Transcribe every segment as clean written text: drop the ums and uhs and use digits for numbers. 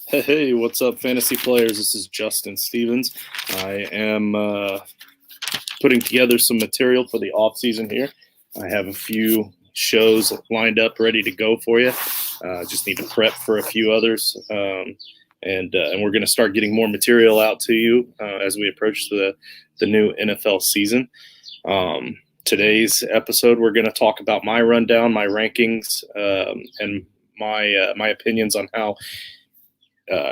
Hey, what's up, fantasy players? This is Justin Stevens. I am putting together some material for the off season here. I have a few shows lined up, ready to go for you. Just need to prep for a few others, and we're going to start getting more material out to you as we approach the new NFL season. Today's episode, we're going to talk about my rundown, my rankings, and my opinions on how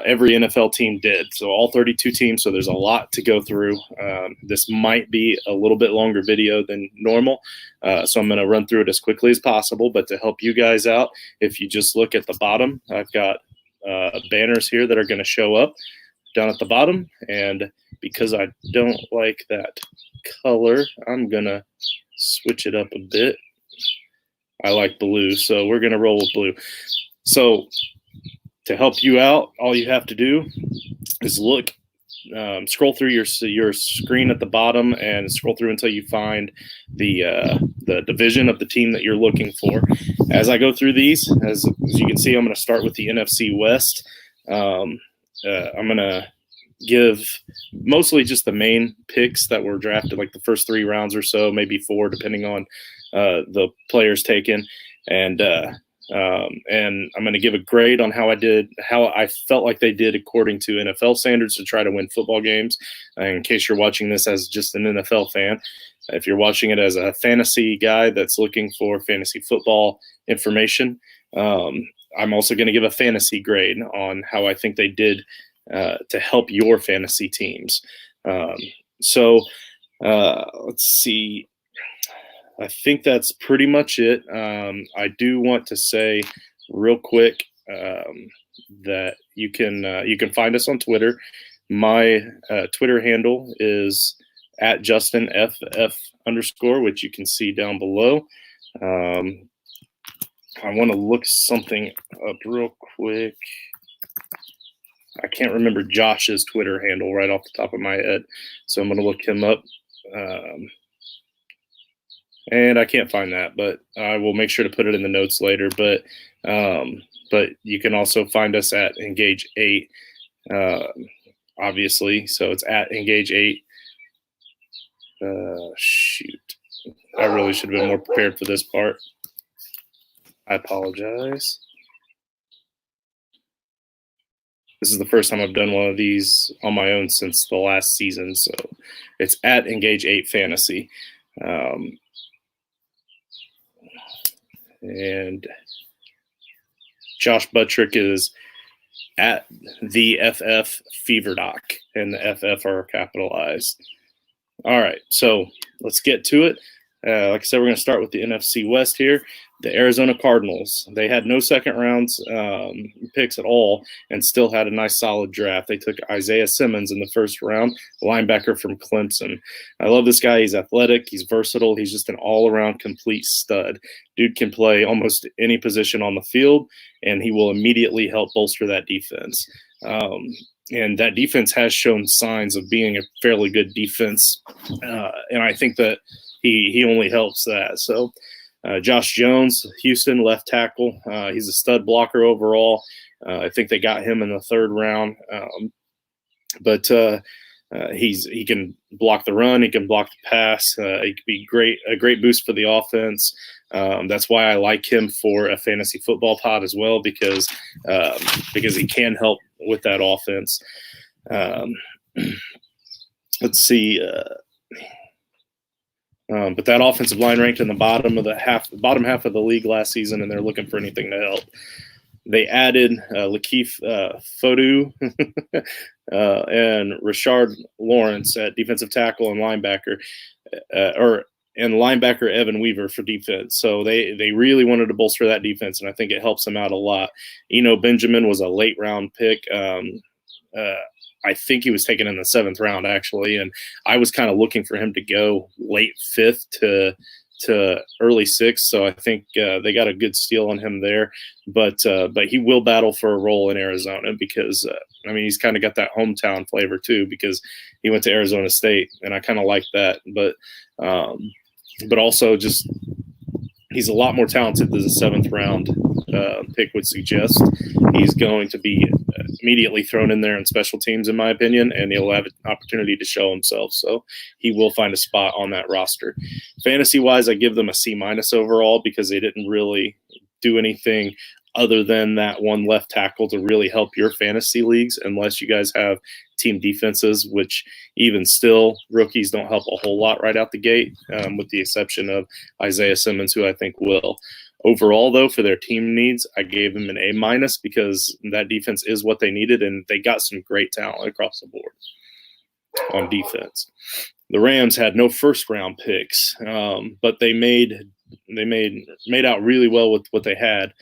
every NFL team did. So all 32 teams. So there's a lot to go through. This might be a little bit longer video than normal. So I'm going to run through it as quickly as possible. But to help you guys out, if you just look at the bottom, I've got banners here that are going to show up down at the bottom. And because I don't like that color, I'm going to switch it up a bit. I like blue, so we're going to roll with blue. So to help you out, all you have to do is look, scroll through your screen at the bottom and scroll through until you find the division of the team that you're looking for. As I go through these, as you can see, I'm going to start with the NFC West. I'm going to give mostly just the main picks that were drafted, like the first 3 rounds or so, maybe 4, depending on the players taken. And I'm going to give a grade on how I felt like they did according to NFL standards to try to win football games. In case you're watching this as just an NFL fan, if you're watching it as a fantasy guy that's looking for fantasy football information, I'm also going to give a fantasy grade on how I think they did to help your fantasy teams. Let's see. I think that's pretty much it. I do want to say real quick that you can find us on Twitter. My Twitter handle is at JustinFF_, which you can see down below. I want to look something up real quick. I can't remember Josh's Twitter handle right off the top of my head, so I'm going to look him up. And I can't find that, but I will make sure to put it in the notes later. But you can also find us at Engage8, obviously. So it's at Engage8. Shoot. I really should have been more prepared for this part. I apologize. This is the first time I've done one of these on my own since the last season. So it's at Engage8 Fantasy. And Josh Buttrick is at the FF Fever Doc, and the FF are capitalized. All right, so let's get to it. Like I said, we're going to start with the NFC West here. The Arizona Cardinals, they had no second rounds picks at all and still had a nice solid draft. They took Isaiah Simmons in the first round, linebacker from Clemson. I love this guy. He's athletic. He's versatile. He's just an all-around complete stud. Dude can play almost any position on the field, and he will immediately help bolster that defense. And that defense has shown signs of being a fairly good defense, and I think that he only helps that. So Josh Jones, Houston, left tackle. He's a stud blocker overall. I think they got him in the 3rd round. He can block the run. He can block the pass. He could be a great boost for the offense. That's why I like him for a fantasy football pod as well, because he can help with that offense. Let's see. But that offensive line ranked in the bottom half of the league last season, and they're looking for anything to help. They added Lakeith Fodu and Rashard Lawrence at defensive tackle and linebacker, and linebacker Evan Weaver for defense. So they really wanted to bolster that defense, and I think it helps them out a lot. Eno Benjamin was a late round pick. I think he was taken in the 7th round, actually, and I was kind of looking for him to go late 5th to early 6th. So I think they got a good steal on him there. But he will battle for a role in Arizona because he's kind of got that hometown flavor too, because he went to Arizona State, and I kind of like that. But also just he's a lot more talented than the 7th round pick would suggest. He's going to be immediately thrown in there in special teams, in my opinion, and he'll have an opportunity to show himself. So he will find a spot on that roster. Fantasy-wise, I give them a C- overall because they didn't really do anything other than that one left tackle to really help your fantasy leagues, unless you guys have team defenses, which even still, rookies don't help a whole lot right out the gate, with the exception of Isaiah Simmons, who I think will. Overall, though, for their team needs, I gave them an A- because that defense is what they needed, and they got some great talent across the board on defense. The Rams had no first-round picks, but they made out really well with what they had.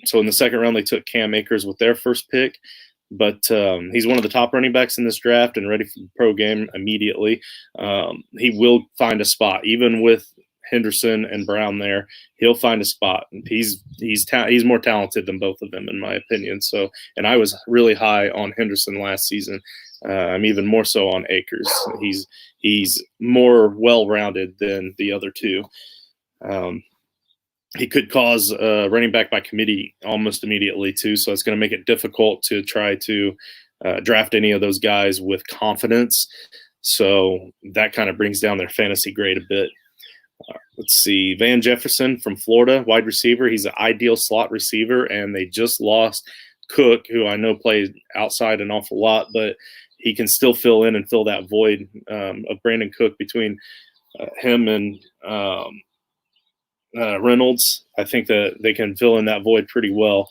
So in the 2nd round, they took Cam Akers with their first pick, but he's one of the top running backs in this draft and ready for the pro game immediately. He will find a spot, even with Henderson and Brown there. He'll find a spot. He's more talented than both of them, in my opinion. So, and I was really high on Henderson last season. I'm even more so on Akers. He's more well-rounded than the other two. He could cause running back by committee almost immediately too, so it's going to make it difficult to try to draft any of those guys with confidence. So that kind of brings down their fantasy grade a bit. Let's see, Van Jefferson from Florida, wide receiver. He's an ideal slot receiver, and they just lost Cook, who I know plays outside an awful lot, but he can still fill in and fill that void of Brandon Cook between him and Reynolds. I think that they can fill in that void pretty well.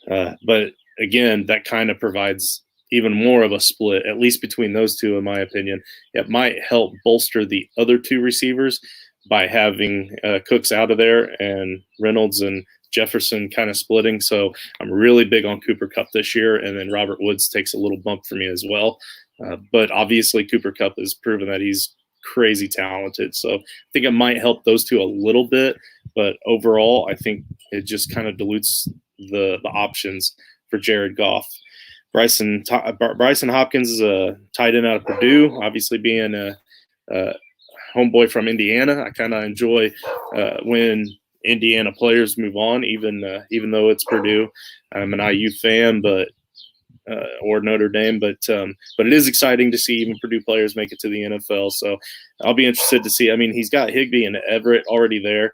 But again, that kind of provides even more of a split, at least between those two, in my opinion. It might help bolster the other two receivers by having Cooks out of there and Reynolds and Jefferson kind of splitting. So I'm really big on Cooper Kupp this year, and then Robert Woods takes a little bump for me as well. But obviously Cooper Kupp has proven that he's crazy talented. So I think it might help those two a little bit, but overall, I think it just kind of dilutes the options for Jared Goff. Bryson Hopkins is a tight end out of Purdue, obviously being a homeboy from Indiana. I kind of enjoy when Indiana players move on, even though it's Purdue. I'm an IU fan, but or Notre Dame, but it is exciting to see even Purdue players make it to the NFL. So I'll be interested to see. I mean, he's got Higbee and Everett already there.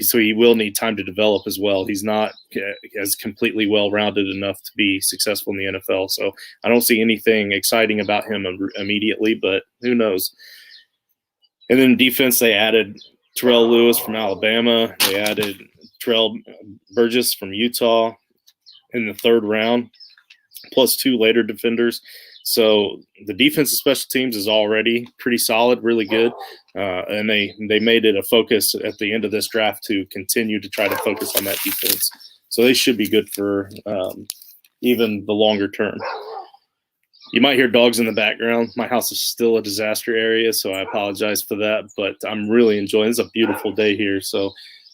So he will need time to develop as well. He's not as completely well-rounded enough to be successful in the NFL. So I don't see anything exciting about him immediately, but who knows? And then defense, they added Terrell Lewis from Alabama. They added Terrell Burgess from Utah in the 3rd round, plus 2 later defenders. So the defense and special teams is already pretty solid, really good. And they made it a focus at the end of this draft to continue to try to focus on that defense. So they should be good for even the longer term. You might hear dogs in the background. My house is still a disaster area, so I apologize for that. But I'm really enjoying it. It's a beautiful day here. So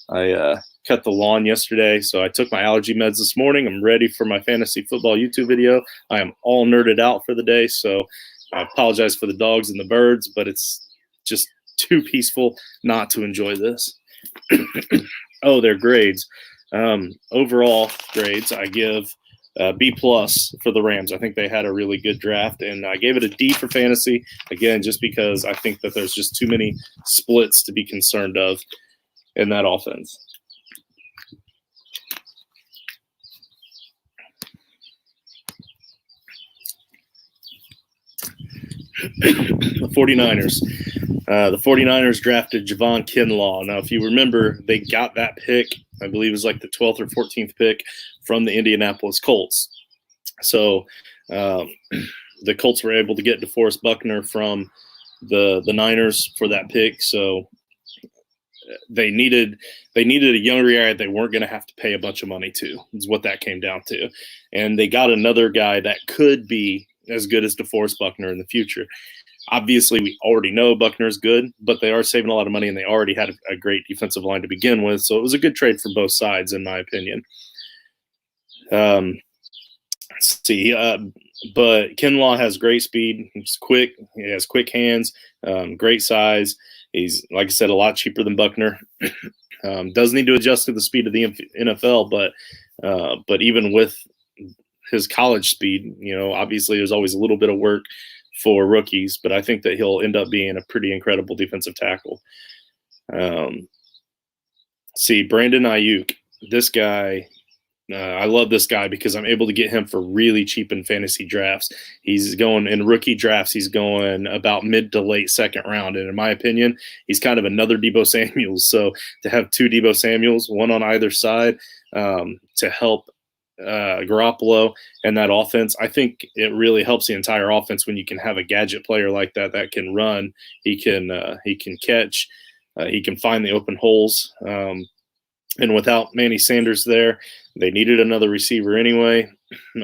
I cut the lawn yesterday. So I took my allergy meds this morning. I'm ready for my fantasy football YouTube video. I am all nerded out for the day. So I apologize for the dogs and the birds, but it's just too peaceful not to enjoy this. Oh, their grades. Overall grades, I give B+ for the Rams. I think they had a really good draft, and I gave it a D for fantasy, again, just because I think that there's just too many splits to be concerned of in that offense. The 49ers. The 49ers drafted Javon Kinlaw. Now, if you remember, they got that pick, I believe it was like the 12th or 14th pick from the Indianapolis Colts. So the Colts were able to get DeForest Buckner from the Niners for that pick. So they needed a younger guy they weren't going to have to pay a bunch of money to, is what that came down to. And they got another guy that could be as good as DeForest Buckner in the future. Obviously, we already know Buckner is good, but they are saving a lot of money, and they already had a great defensive line to begin with. So it was a good trade for both sides, in my opinion. Let's see. But Kinlaw has great speed. He's quick. He has quick hands, great size. He's, like I said, a lot cheaper than Buckner. Does need to adjust to the speed of the NFL, but even with his college speed, obviously there's always a little bit of work for rookies, but I think that he'll end up being a pretty incredible defensive tackle. See, Brandon Ayuk, this guy, I love this guy because I'm able to get him for really cheap in fantasy drafts. He's going in rookie drafts. He's going about mid to late second round. And in my opinion, he's kind of another Deebo Samuels. So to have two Deebo Samuels, one on either side, to help Garoppolo and that offense, I think it really helps the entire offense when you can have a gadget player like that can run. He can catch. He can find the open holes. And without Manny Sanders there, they needed another receiver anyway.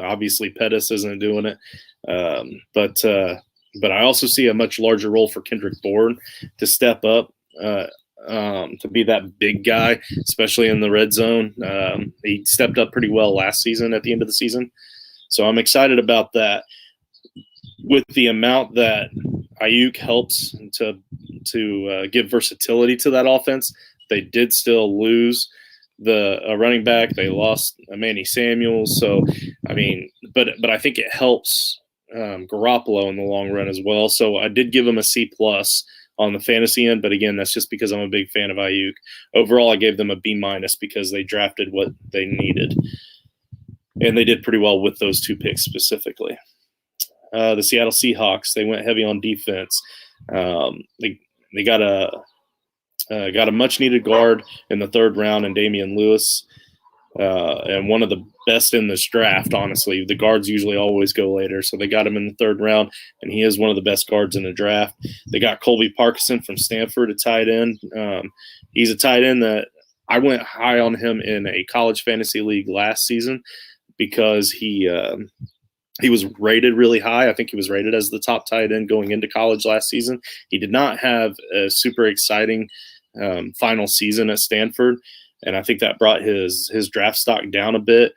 Obviously, Pettis isn't doing it. But I also see a much larger role for Kendrick Bourne to step up, to be that big guy, especially in the red zone. He stepped up pretty well last season at the end of the season. So I'm excited about that. With the amount that Ayuk helps to give versatility to that offense, they did still lose the running back. They lost Manny Samuels. So, I mean, but I think it helps Garoppolo in the long run as well. So I did give him a C+ on the fantasy end, but again, that's just because I'm a big fan of Ayuk. Overall, I gave them a B- because they drafted what they needed, and they did pretty well with those two picks specifically. The Seattle Seahawks, they went heavy on defense. They got a much needed guard in the third round in Damian Lewis, and one of the best in this draft, honestly. The guards usually always go later, so they got him in the third round, and he is one of the best guards in the draft. They got Colby Parkinson from Stanford, a tight end. He's a tight end that I went high on him in a college fantasy league last season because he was rated really high. I think he was rated as the top tight end going into college last season. He did not have a super exciting final season at Stanford, and I think that brought his draft stock down a bit.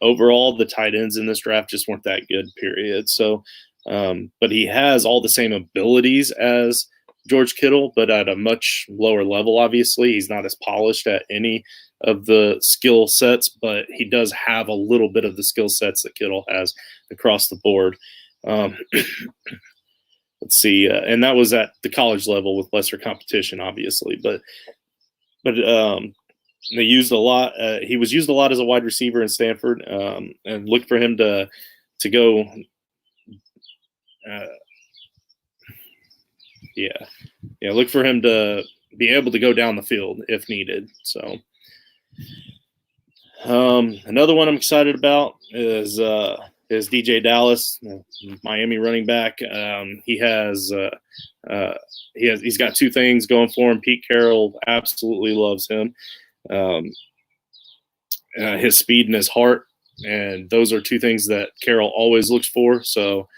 Overall, the tight ends in this draft just weren't that good, period. So, but he has all the same abilities as George Kittle, but at a much lower level, obviously. He's not as polished at any of the skill sets, but he does have a little bit of the skill sets that Kittle has across the board. Let's see, and that was at the college level with lesser competition, obviously. But they used a lot. He was used a lot as a wide receiver in Stanford, and look for him to go. Look for him to be able to go down the field if needed. So, another one I'm excited about is DJ Dallas, Miami running back. He's got two things going for him. Pete Carroll absolutely loves him. His speed and his heart, and those are two things that Carroll always looks for. So,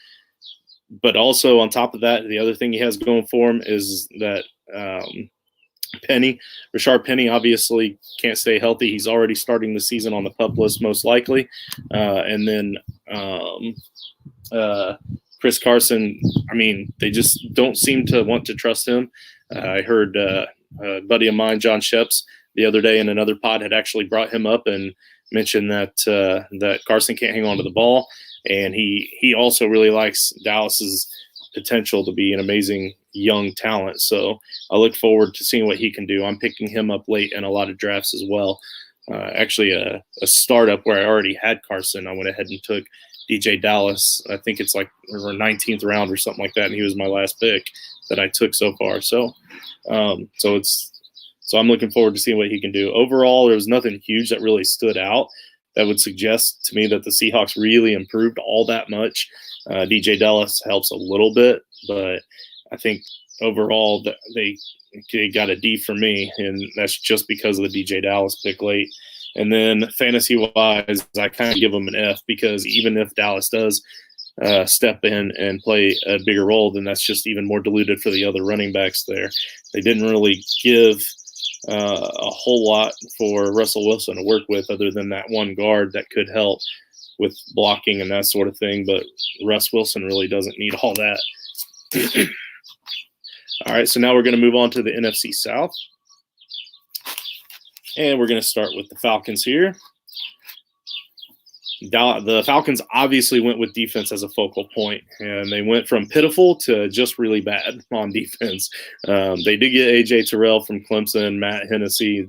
but also on top of that, the other thing he has going for him is that Rashard Penny obviously can't stay healthy. He's already starting the season on the PUP list most likely. And then Chris Carson, I mean, they just don't seem to want to trust him. I heard a buddy of mine, John Sheps, the other day in another pod had actually brought him up and mentioned that Carson can't hang on to the ball. And he also really likes Dallas's potential to be an amazing young talent. So I look forward to seeing what he can do. I'm picking him up late in a lot of drafts as well. Actually, a startup where I already had Carson, I went ahead and took DJ Dallas. I think it's like 19th round or something like that, and he was my last pick that I took so far. So I'm looking forward to seeing what he can do. Overall, there was nothing huge that really stood out that would suggest to me that the Seahawks really improved all that much. DJ Dallas helps a little bit, but I think overall they got a D for me, and that's just because of the DJ Dallas pick late. And then fantasy-wise, I kind of give them an F because even if Dallas does step in and play a bigger role, then that's just even more diluted for the other running backs there. They didn't really give a whole lot for Russell Wilson to work with other than that one guard that could help with blocking and that sort of thing. But Russ Wilson really doesn't need all that. All right, so now we're going to move on to the NFC South. And we're going to start with the Falcons here. The Falcons obviously went with defense as a focal point, and they went from pitiful to just really bad on defense. They did get A.J. Terrell from Clemson. Matt Hennessy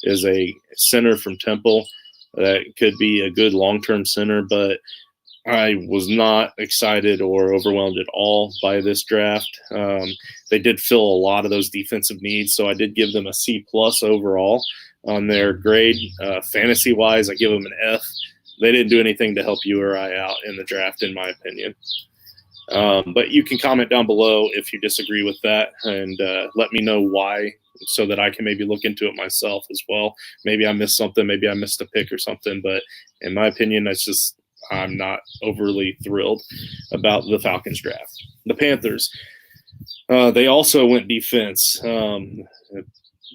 is a center from Temple that could be a good long-term center, but I was not excited or overwhelmed at all by this draft. They did fill a lot of those defensive needs, so I did give them a C+ overall on their grade. Fantasy-wise, I give them an F. They didn't do anything to help you or I out in the draft, in my opinion. But you can comment down below if you disagree with that, and let me know why, so that I can maybe look into it myself as well. Maybe I missed something. Maybe I missed a pick or something. But in my opinion, I'm not overly thrilled about the Falcons draft. The Panthers, they also went defense.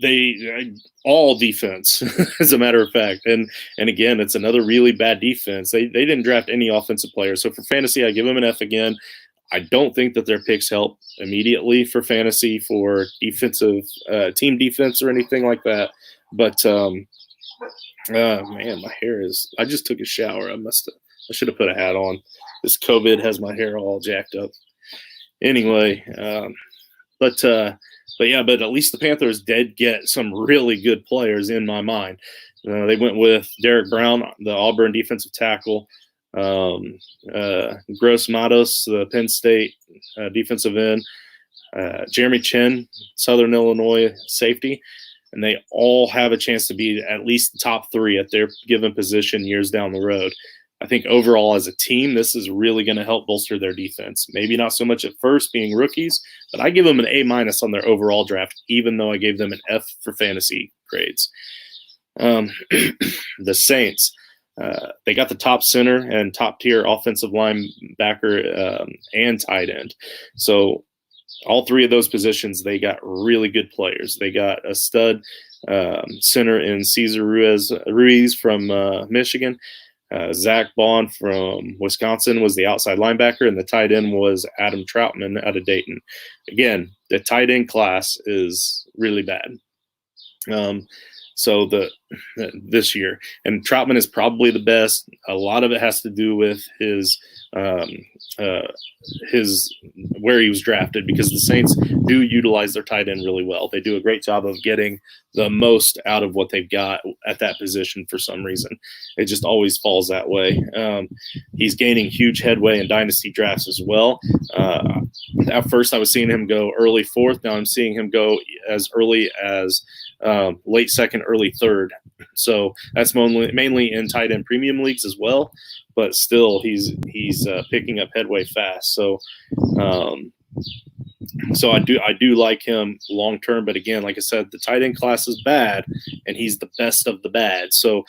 They all defense, as a matter of fact. And again, it's another really bad defense. They didn't draft any offensive players. So for fantasy, I give them an F again. I don't think that their picks help immediately for fantasy, for defensive team defense or anything like that. But man, my hair is. I just took a shower. I should have put a hat on. This COVID has my hair all jacked up. Anyway, but at least the Panthers did get some really good players in my mind. They went with Derek Brown, the Auburn defensive tackle, Gross Matos, the Penn State defensive end, Jeremy Chin, Southern Illinois safety, and they all have a chance to be at least the top 3 at their given position years down the road. I think overall as a team, this is really going to help bolster their defense. Maybe not so much at first being rookies, but I give them an A- on their overall draft, even though I gave them an F for fantasy grades. The Saints, they got the top center and top tier offensive linebacker and tight end. So all 3 of those positions, they got really good players. They got a stud center in Cesar Ruiz from Michigan. Zach Bond from Wisconsin was the outside linebacker, and the tight end was Adam Troutman out of Dayton. Again, the tight end class is really bad. So this year, and Troutman is probably the best. A lot of it has to do with his where he was drafted, because the Saints do utilize their tight end really well. They do a great job of getting the most out of what they've got at that position for some reason. It just always falls that way. He's gaining huge headway in dynasty drafts as well. At first, I was seeing him go early 4th. Now I'm seeing him go as early as late 2nd, early 3rd. So that's mainly in tight end premium leagues as well. But still, he's picking up headway fast. So I do like him long term. But again, like I said, the tight end class is bad, and he's the best of the bad. So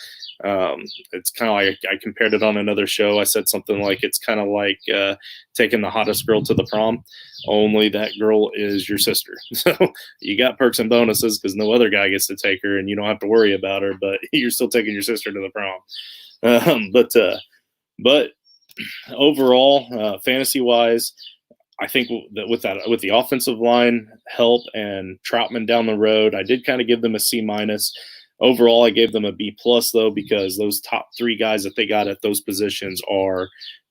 it's kind of like I compared it on another show. I said something like it's kind of like taking the hottest girl to the prom, only that girl is your sister. So you got perks and bonuses because no other guy gets to take her, and you don't have to worry about her, but you're still taking your sister to the prom. But overall, fantasy-wise, I think that with the offensive line help and Troutman down the road, I did kind of give them a C-. Overall, I gave them a B+ though, because those top 3 guys that they got at those positions are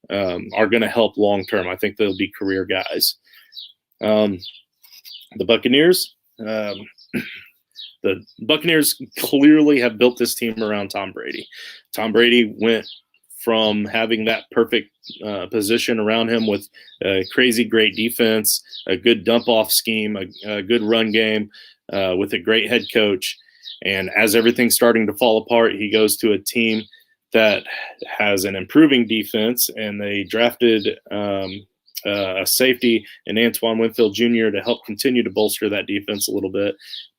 going to help long term. I think they'll be career guys. The Buccaneers. The Buccaneers clearly have built this team around Tom Brady. Tom Brady went from having that perfect position around him with a crazy great defense, a good dump-off scheme, a good run game, with a great head coach. And as everything's starting to fall apart, he goes to a team that has an improving defense, and they drafted a safety in Antoine Winfield Jr. to help continue to bolster that defense a little bit.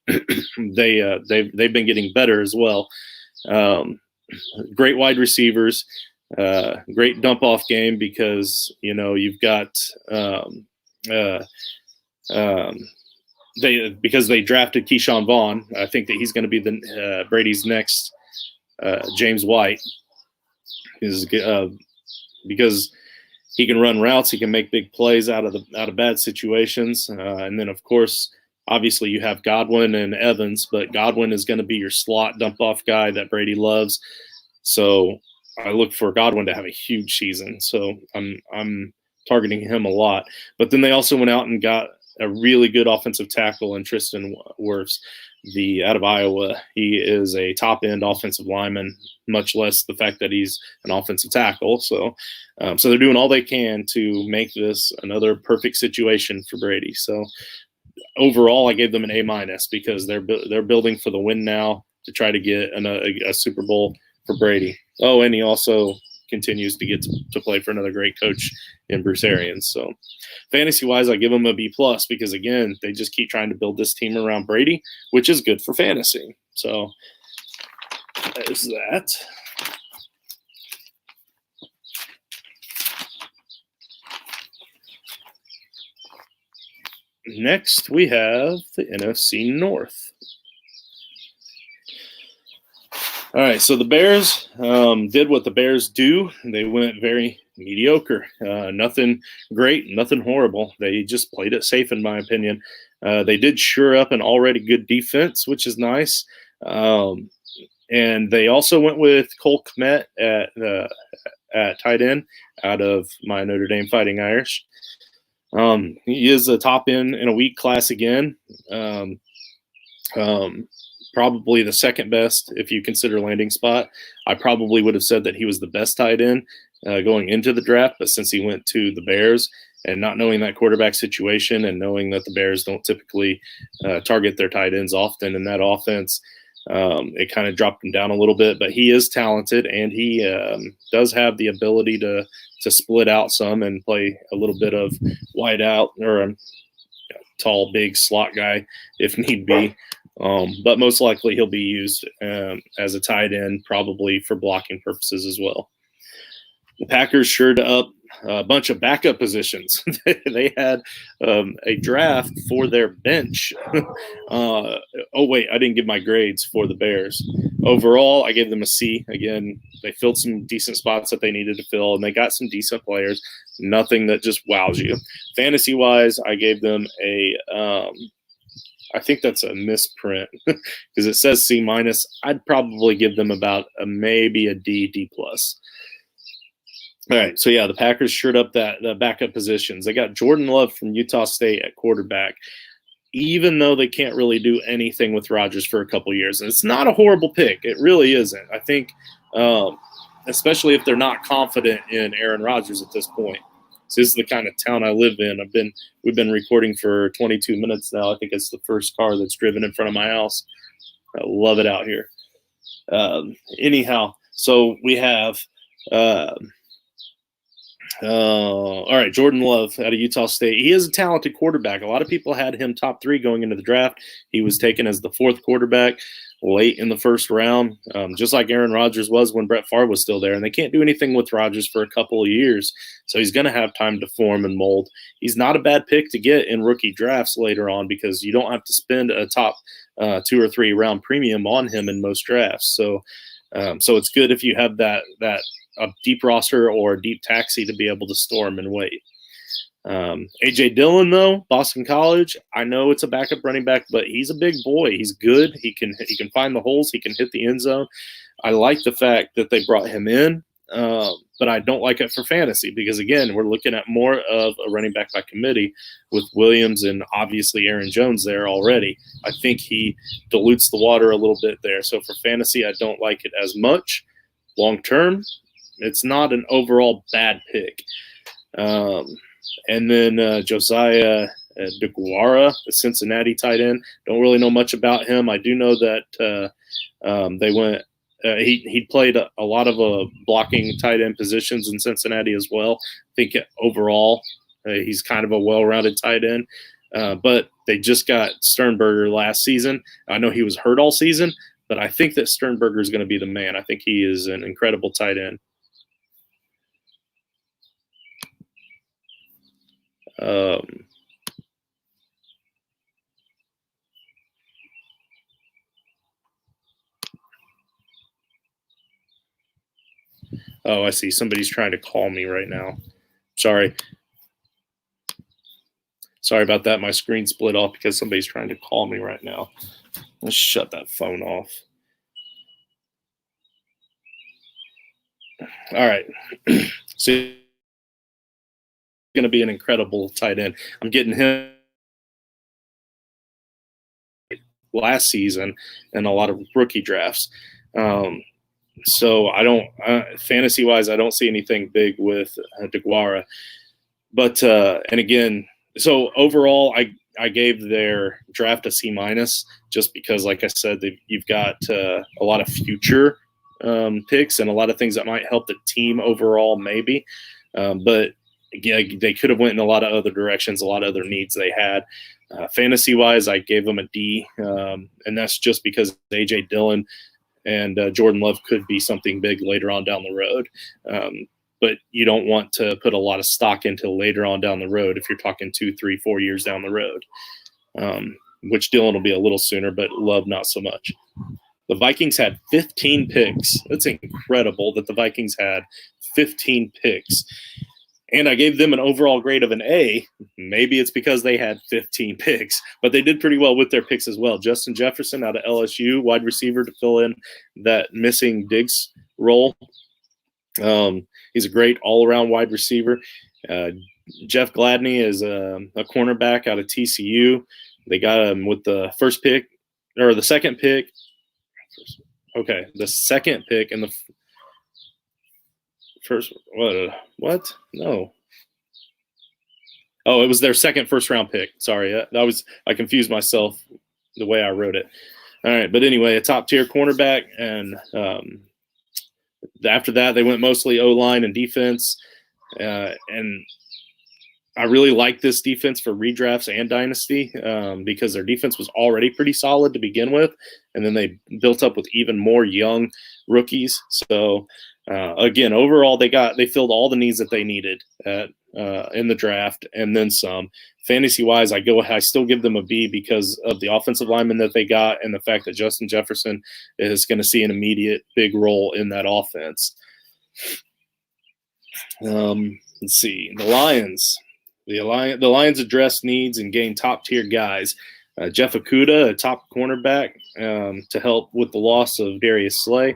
They've been getting better as well. Great wide receivers, great dump off game, because you've got because they drafted Keyshawn Vaughn. I think that he's going to be the Brady's next James White, because he can run routes. He can make big plays out of bad situations. And then, of course, obviously you have Godwin and Evans, but Godwin is going to be your slot dump off guy that Brady loves. So I look for Godwin to have a huge season. So I'm targeting him a lot. But then they also went out and got a really good offensive tackle in Tristan Wirfs, out of Iowa. He is a top end offensive lineman, much less the fact that he's an offensive tackle. So they're doing all they can to make this another perfect situation for Brady. So overall, I gave them an A- because they're building for the win now to try to get a Super Bowl for Brady. Oh, and he also continues to get to play for another great coach in Bruce Arians. So fantasy-wise, I give them a B+ because, again, they just keep trying to build this team around Brady, which is good for fantasy. So there's that. Next, we have the NFC North. All right, so the Bears did what the Bears do. They went very mediocre. Nothing great, nothing horrible. They just played it safe, in my opinion. They did shore up an already good defense, which is nice. And they also went with Cole Kmet at tight end out of my Notre Dame Fighting Irish. He is a top end in a weak class again. Probably the second best if you consider landing spot. I probably would have said that he was the best tight end going into the draft, but since he went to the Bears and not knowing that quarterback situation and knowing that the Bears don't typically target their tight ends often in that offense, it kind of dropped him down a little bit. But he is talented, and he does have the ability to split out some and play a little bit of wide out or a tall, big slot guy if need be. But most likely he'll be used as a tight end, probably for blocking purposes as well. The Packers shored up a bunch of backup positions. They had a draft for their bench. I didn't give my grades for the Bears. Overall, I gave them a C. Again, they filled some decent spots that they needed to fill, and they got some decent players. Nothing that just wows you. Fantasy-wise, I gave them I think that's a misprint because it says C-. I'd probably give them about maybe a D+. All right, so yeah, the Packers shored up the backup positions. They got Jordan Love from Utah State at quarterback, even though they can't really do anything with Rodgers for a couple years. And it's not a horrible pick. It really isn't. I think, especially if they're not confident in Aaron Rodgers at this point. So this is the kind of town I live in. We've been recording for 22 minutes now. I think it's the first car that's driven in front of my house. I love it out here. Anyhow, so we have all right, Jordan Love out of Utah State. He is a talented quarterback. A lot of people had him top 3 going into the draft. He was taken as the 4th quarterback late in the first round, just like Aaron Rodgers was when Brett Favre was still there. And they can't do anything with Rodgers for a couple of years, so he's going to have time to form and mold. He's not a bad pick to get in rookie drafts later on because you don't have to spend a top 2 or 3 round premium on him in most drafts. So it's good if you have that a deep roster or a deep taxi to be able to store him and wait. A.J. Dillon, though, Boston College, I know it's a backup running back, but he's a big boy. He's good. He can find the holes. He can hit the end zone. I like the fact that they brought him in, but I don't like it for fantasy because, again, we're looking at more of a running back by committee with Williams and obviously Aaron Jones there already. I think he dilutes the water a little bit there. So for fantasy, I don't like it as much. Long term, it's not an overall bad pick. And then Josiah DeGuara, the Cincinnati tight end. Don't really know much about him. I do know that they went. He played a lot of blocking tight end positions in Cincinnati as well. I think overall he's kind of a well-rounded tight end. But they just got Sternberger last season. I know he was hurt all season, but I think that Sternberger is going to be the man. I think he is an incredible tight end. Oh, I see. Somebody's trying to call me right now. Sorry about that. My screen split off because somebody's trying to call me right now. Let's shut that phone off. All right. So he's going to be an incredible tight end. I'm getting him last season and a lot of rookie drafts. So I don't fantasy wise, I don't see anything big with DeGuara. But and again, so overall, I gave their draft a C- just because, like I said, you've got a lot of future picks and a lot of things that might help the team overall, maybe. But again, they could have went in a lot of other directions, a lot of other needs they had. Fantasy wise, I gave them a D, and that's just because AJ Dillon and Jordan Love could be something big later on down the road. But you don't want to put a lot of stock into later on down the road if you're talking 2, 3, 4 years down the road, which Dillon will be a little sooner, but Love not so much. The Vikings had 15 picks. That's incredible that the Vikings had 15 picks. And I gave them an overall grade of an A. Maybe it's because they had 15 picks, but they did pretty well with their picks as well. Justin Jefferson out of LSU, wide receiver to fill in that missing Diggs role. He's a great all-around wide receiver. Jeff Gladney is a cornerback out of TCU. They got him with the first pick or the second pick. Okay, the second pick and the first. What? No. Oh, it was their second first-round pick. Sorry, I confused myself the way I wrote it. All right, but anyway, a top-tier cornerback, and after that, they went mostly O-line and defense, and I really like this defense for redrafts and dynasty because their defense was already pretty solid to begin with, and then they built up with even more young rookies. So again, overall, they filled all the needs that they needed in the draft, and then some. Fantasy-wise, I still give them a B because of the offensive lineman that they got and the fact that Justin Jefferson is going to see an immediate big role in that offense. Let's see. The Lions. The Lions addressed needs and gained top-tier guys. Jeff Okudah, a top cornerback, to help with the loss of Darius Slay.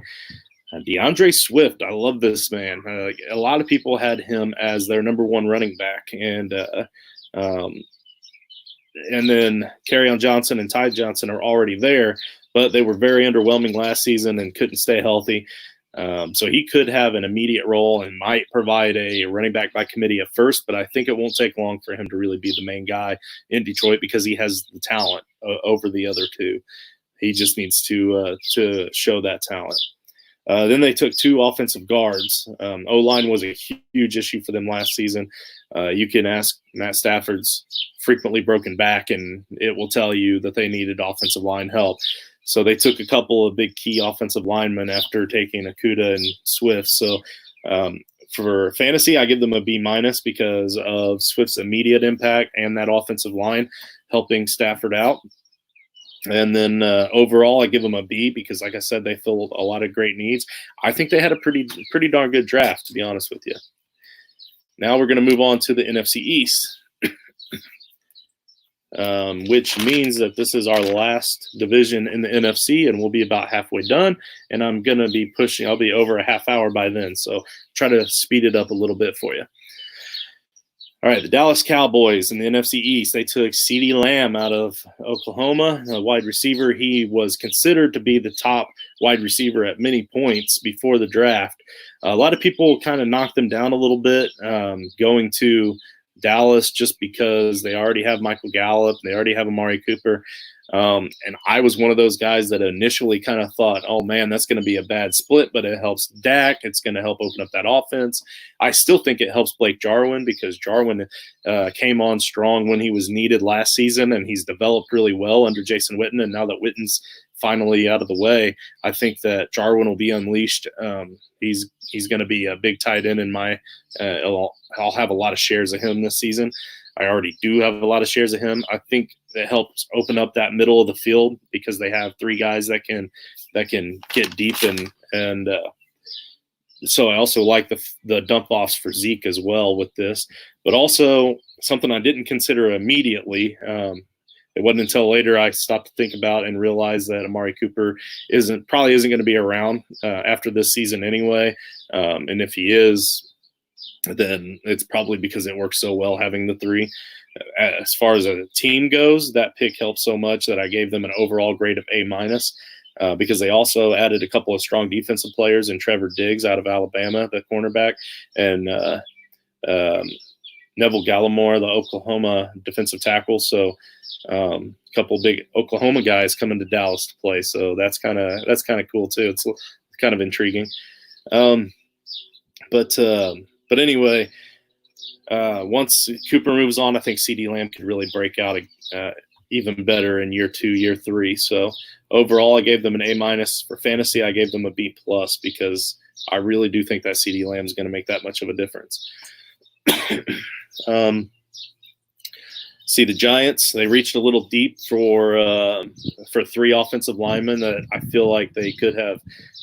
DeAndre Swift, I love this man. A lot of people had him as their number one running back, and then Kerryon Johnson and Ty Johnson are already there, but they were very underwhelming last season and couldn't stay healthy. So he could have an immediate role and might provide a running back by committee at first, but I think it won't take long for him to really be the main guy in Detroit because he has the talent over the other two. He just needs to show that talent. Then they took 2 offensive guards. O-line was a huge issue for them last season. You can ask Matt Stafford's frequently broken back, and it will tell you that they needed offensive line help. So they took a couple of big key offensive linemen after taking Okudah and Swift. So for fantasy, I give them a B- because of Swift's immediate impact and that offensive line helping Stafford out. And then overall, I give them a B because, like I said, they filled a lot of great needs. I think they had a pretty darn good draft, to be honest with you. Now we're going to move on to the NFC East, which means that this is our last division in the NFC, and we'll be about halfway done. And I'm going to be pushing. I'll be over a half hour by then, so try to speed it up a little bit for you. All right, the Dallas Cowboys in the NFC East, they took CeeDee Lamb out of Oklahoma, a wide receiver. He was considered to be the top wide receiver at many points before the draft. A lot of people kind of knocked them down a little bit going to Dallas just because they already have Michael Gallup, they already have Amari Cooper. And I was one of those guys that initially kind of thought, oh, man, that's going to be a bad split, but it helps Dak. It's going to help open up that offense. I still think it helps Blake Jarwin because Jarwin came on strong when he was needed last season, and he's developed really well under Jason Witten. And now that Witten's finally out of the way, I think that Jarwin will be unleashed. He's going to be a big tight end in my I'll have a lot of shares of him this season. I already do have a lot of shares of him. I think it helps open up that middle of the field because they have 3 guys that can get deep and So I also like the dump offs for Zeke as well with this, but also something I didn't consider immediately. It wasn't until later I stopped to think about and realized that Amari Cooper probably isn't going to be around after this season anyway. And if he is, then it's probably because it works so well having the 3. As far as a team goes, that pick helped so much that I gave them an overall grade of A-, because they also added a couple of strong defensive players in Trevor Diggs out of Alabama, the cornerback, and Neville Gallimore, the Oklahoma defensive tackle. So a couple big Oklahoma guys coming to Dallas to play. So that's kind of cool too. It's kind of intriguing. But anyway, once Cooper moves on, I think CeeDee Lamb could really break out even better in year 2, year 3. So overall, I gave them an A-. For fantasy, I gave them a B+ because I really do think that CeeDee Lamb is going to make that much of a difference. See the Giants, they reached a little deep for 3 offensive linemen that I feel like they could have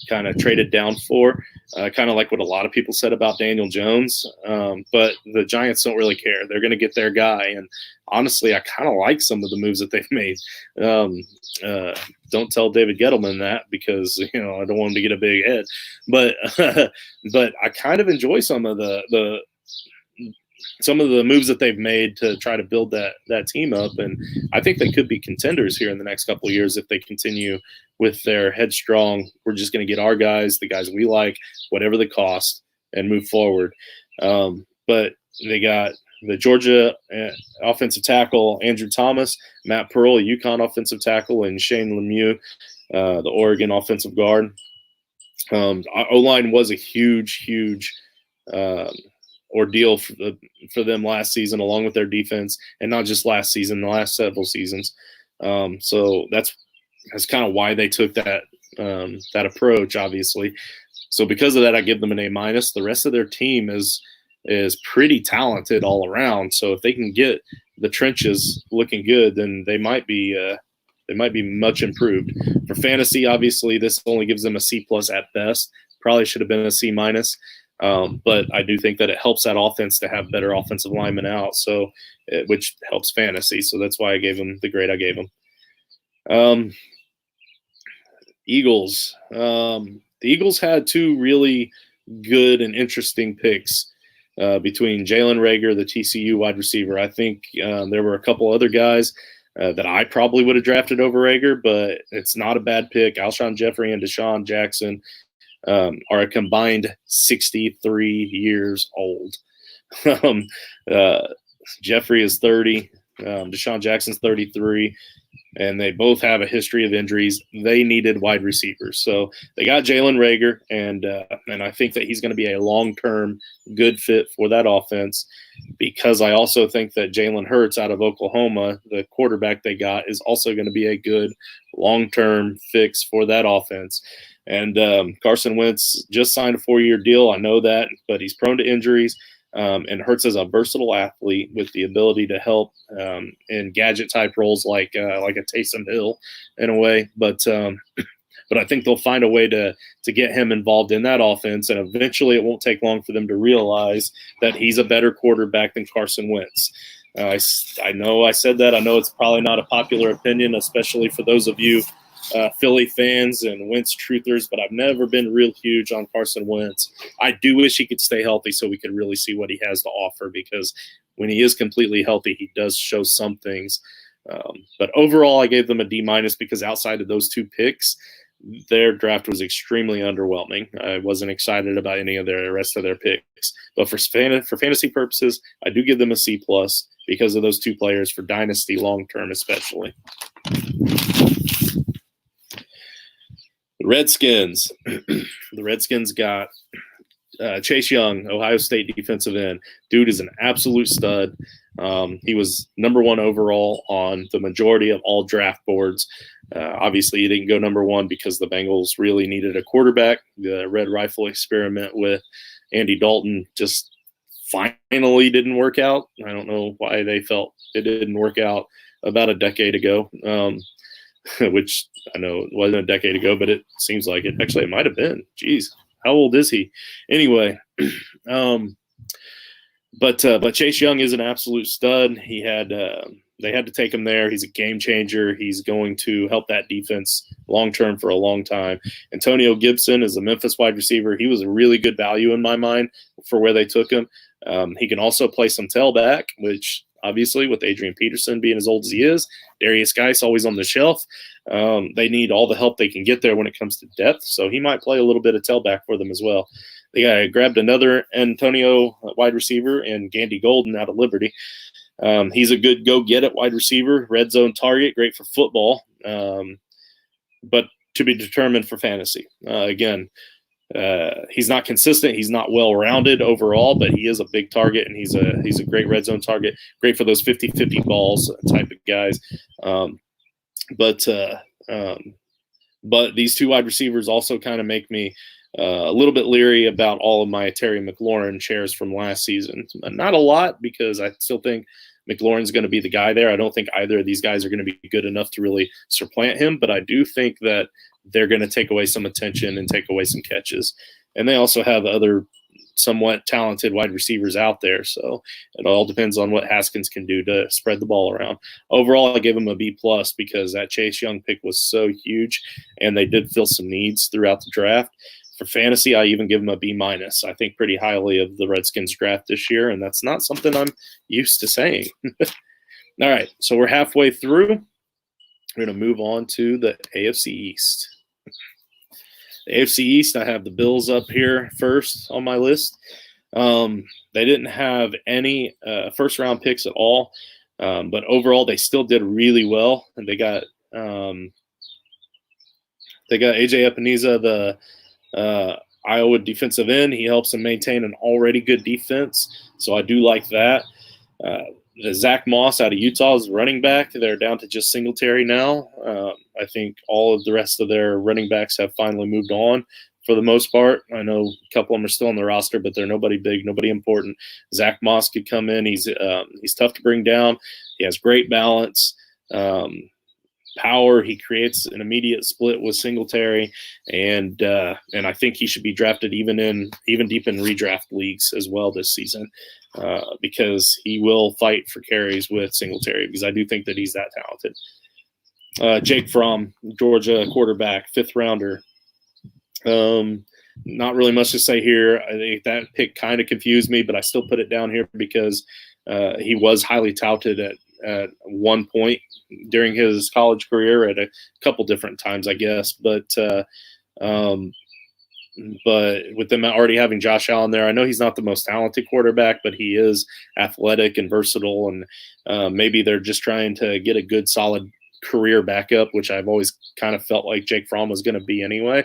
kind of traded down for, kind of like what a lot of people said about Daniel Jones. But the Giants don't really care. They're going to get their guy. And honestly, I kind of like some of the moves that they've made. Don't tell David Gettleman that because, I don't want him to get a big head. But but I kind of enjoy some of the moves that they've made to try to build that team up. And I think they could be contenders here in the next couple of years if they continue with their headstrong, we're just going to get our guys, the guys we like, whatever the cost, and move forward. But they got the Georgia offensive tackle, Andrew Thomas, Matt Pearl, UConn offensive tackle, and Shane Lemieux, the Oregon offensive guard. O-line was a huge ordeal for them last season, along with their defense, and not just last season, the last several seasons. So that's kind of why they took that approach, obviously. So because of that, I give them an A-. The rest of their team is pretty talented all around. So if they can get the trenches looking good, then they might be much improved. For fantasy, obviously, this only gives them a C+ at best. Probably should have been a C-. But I do think that it helps that offense to have better offensive linemen out, which helps fantasy. So that's why I gave them the grade I gave them. Eagles. The Eagles had 2 really good and interesting picks between Jalen Reagor, the TCU wide receiver. I think there were a couple other guys that I probably would have drafted over Reagor, but it's not a bad pick. Alshon Jeffrey and Deshaun Jackson are a combined 63 years old. Jeffrey is 30. Deshaun Jackson's 33. And they both have a history of injuries. They needed wide receivers. So they got Jalen Reagor, and I think that he's going to be a long-term good fit for that offense, because I also think that Jalen Hurts out of Oklahoma, the quarterback they got, is also going to be a good long-term fix for that offense. And Carson Wentz just signed a 4-year deal. I know that, but he's prone to injuries. And Hurts is a versatile athlete with the ability to help in gadget type roles like a Taysom Hill in a way. But I think they'll find a way to get him involved in that offense. And eventually it won't take long for them to realize that he's a better quarterback than Carson Wentz. I know I said that. I know it's probably not a popular opinion, especially for those of you Philly fans and Wentz truthers, but I've never been real huge on Carson Wentz. I do wish he could stay healthy so we could really see what he has to offer, because when he is completely healthy, he does show some things. But overall, I gave them a D- because outside of those 2 picks, their draft was extremely underwhelming. I wasn't excited about any of the rest of their picks. But for fantasy purposes, I do give them a C+ because of those 2 players for dynasty long-term especially. The Redskins. The Redskins got Chase Young, Ohio State defensive end. Dude is an absolute stud. He was number 1 overall on the majority of all draft boards. Obviously, he didn't go number 1 because the Bengals really needed a quarterback. The Red Rifle experiment with Andy Dalton just finally didn't work out. I don't know why they felt it didn't work out about a decade ago. Which I know it wasn't a decade ago, but it seems like it. Actually, it might have been. Jeez, how old is he? Anyway, but Chase Young is an absolute stud. They had to take him there. He's a game changer. He's going to help that defense long term for a long time. Antonio Gibson is a Memphis wide receiver. He was a really good value in my mind for where they took him. He can also play some tailback, which obviously with Adrian Peterson being as old as he is, Darius Geis always on the shelf. They need all the help they can get there when it comes to depth. So he might play a little bit of tailback for them as well. They grabbed another Antonio wide receiver in Gandy Golden out of Liberty. He's a good go-get-it wide receiver, red zone target, great for football, but to be determined for fantasy. Again, he's not consistent. He's not well-rounded overall, but he is a big target, and he's a great red zone target, great for those 50-50 balls type of guys. But these two wide receivers also kind of make me a little bit leery about all of my Terry McLaurin shares from last season. Not a lot, because I still think McLaurin's going to be the guy there. I don't think either of these guys are going to be good enough to really supplant him, but I do think that they're going to take away some attention and take away some catches. And they also have other somewhat talented wide receivers out there. So it all depends on what Haskins can do to spread the ball around. Overall, I give him a B+ because that Chase Young pick was so huge, and they did fill some needs throughout the draft. For fantasy, I even give him a B-. I think pretty highly of the Redskins draft this year, and that's not something I'm used to saying. All right, so we're halfway through. We're going to move on to the AFC East. The AFC East, I have the Bills up here first on my list. They didn't have any first-round picks at all, but overall they still did really well, and they got A.J. Epineza, the Iowa defensive end. He helps them maintain an already good defense, so I do like that. Zach Moss out of Utah is running back. They're down to just Singletary now. I think all of the rest of their running backs have finally moved on for the most part. I know a couple of them are still on the roster, but they're nobody big, nobody important. Zach Moss could come in. He's tough to bring down. He has great balance. Power. He creates an immediate split with Singletary, and I think he should be drafted even deep in redraft leagues as well this season, because he will fight for carries with Singletary, because I do think that he's that talented. Jake Fromm, Georgia quarterback, 5th rounder. Not really much to say here. I think that pick kind of confused me, but I still put it down here because he was highly touted at one point during his college career, at a couple different times, I guess. But with them already having Josh Allen there, I know he's not the most talented quarterback, but he is athletic and versatile. And maybe they're just trying to get a good, solid career backup, which I've always kind of felt like Jake Fromm was going to be anyway.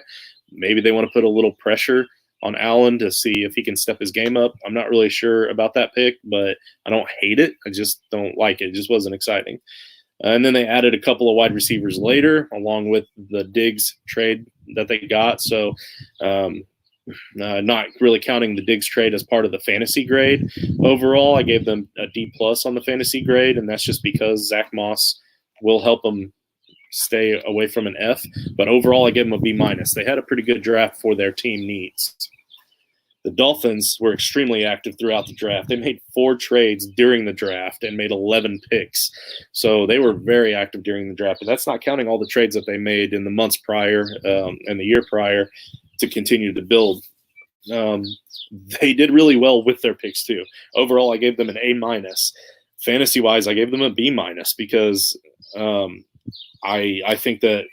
Maybe they want to put a little pressure on Allen to see if he can step his game up. I'm not really sure about that pick, but I don't hate it. I just don't like it. It just wasn't exciting. And then they added a couple of wide receivers later, along with the Diggs trade that they got. So not really counting the Diggs trade as part of the fantasy grade. Overall, I gave them a D+ on the fantasy grade, and that's just because Zach Moss will help them stay away from an F. But overall, I gave them a B-. They had a pretty good draft for their team needs. The Dolphins were extremely active throughout the draft. They made 4 trades during the draft and made 11 picks. So they were very active during the draft. But that's not counting all the trades that they made in the months prior and the year prior to continue to build. They did really well with their picks too. Overall, I gave them an A-. Fantasy-wise, I gave them a B- because I think that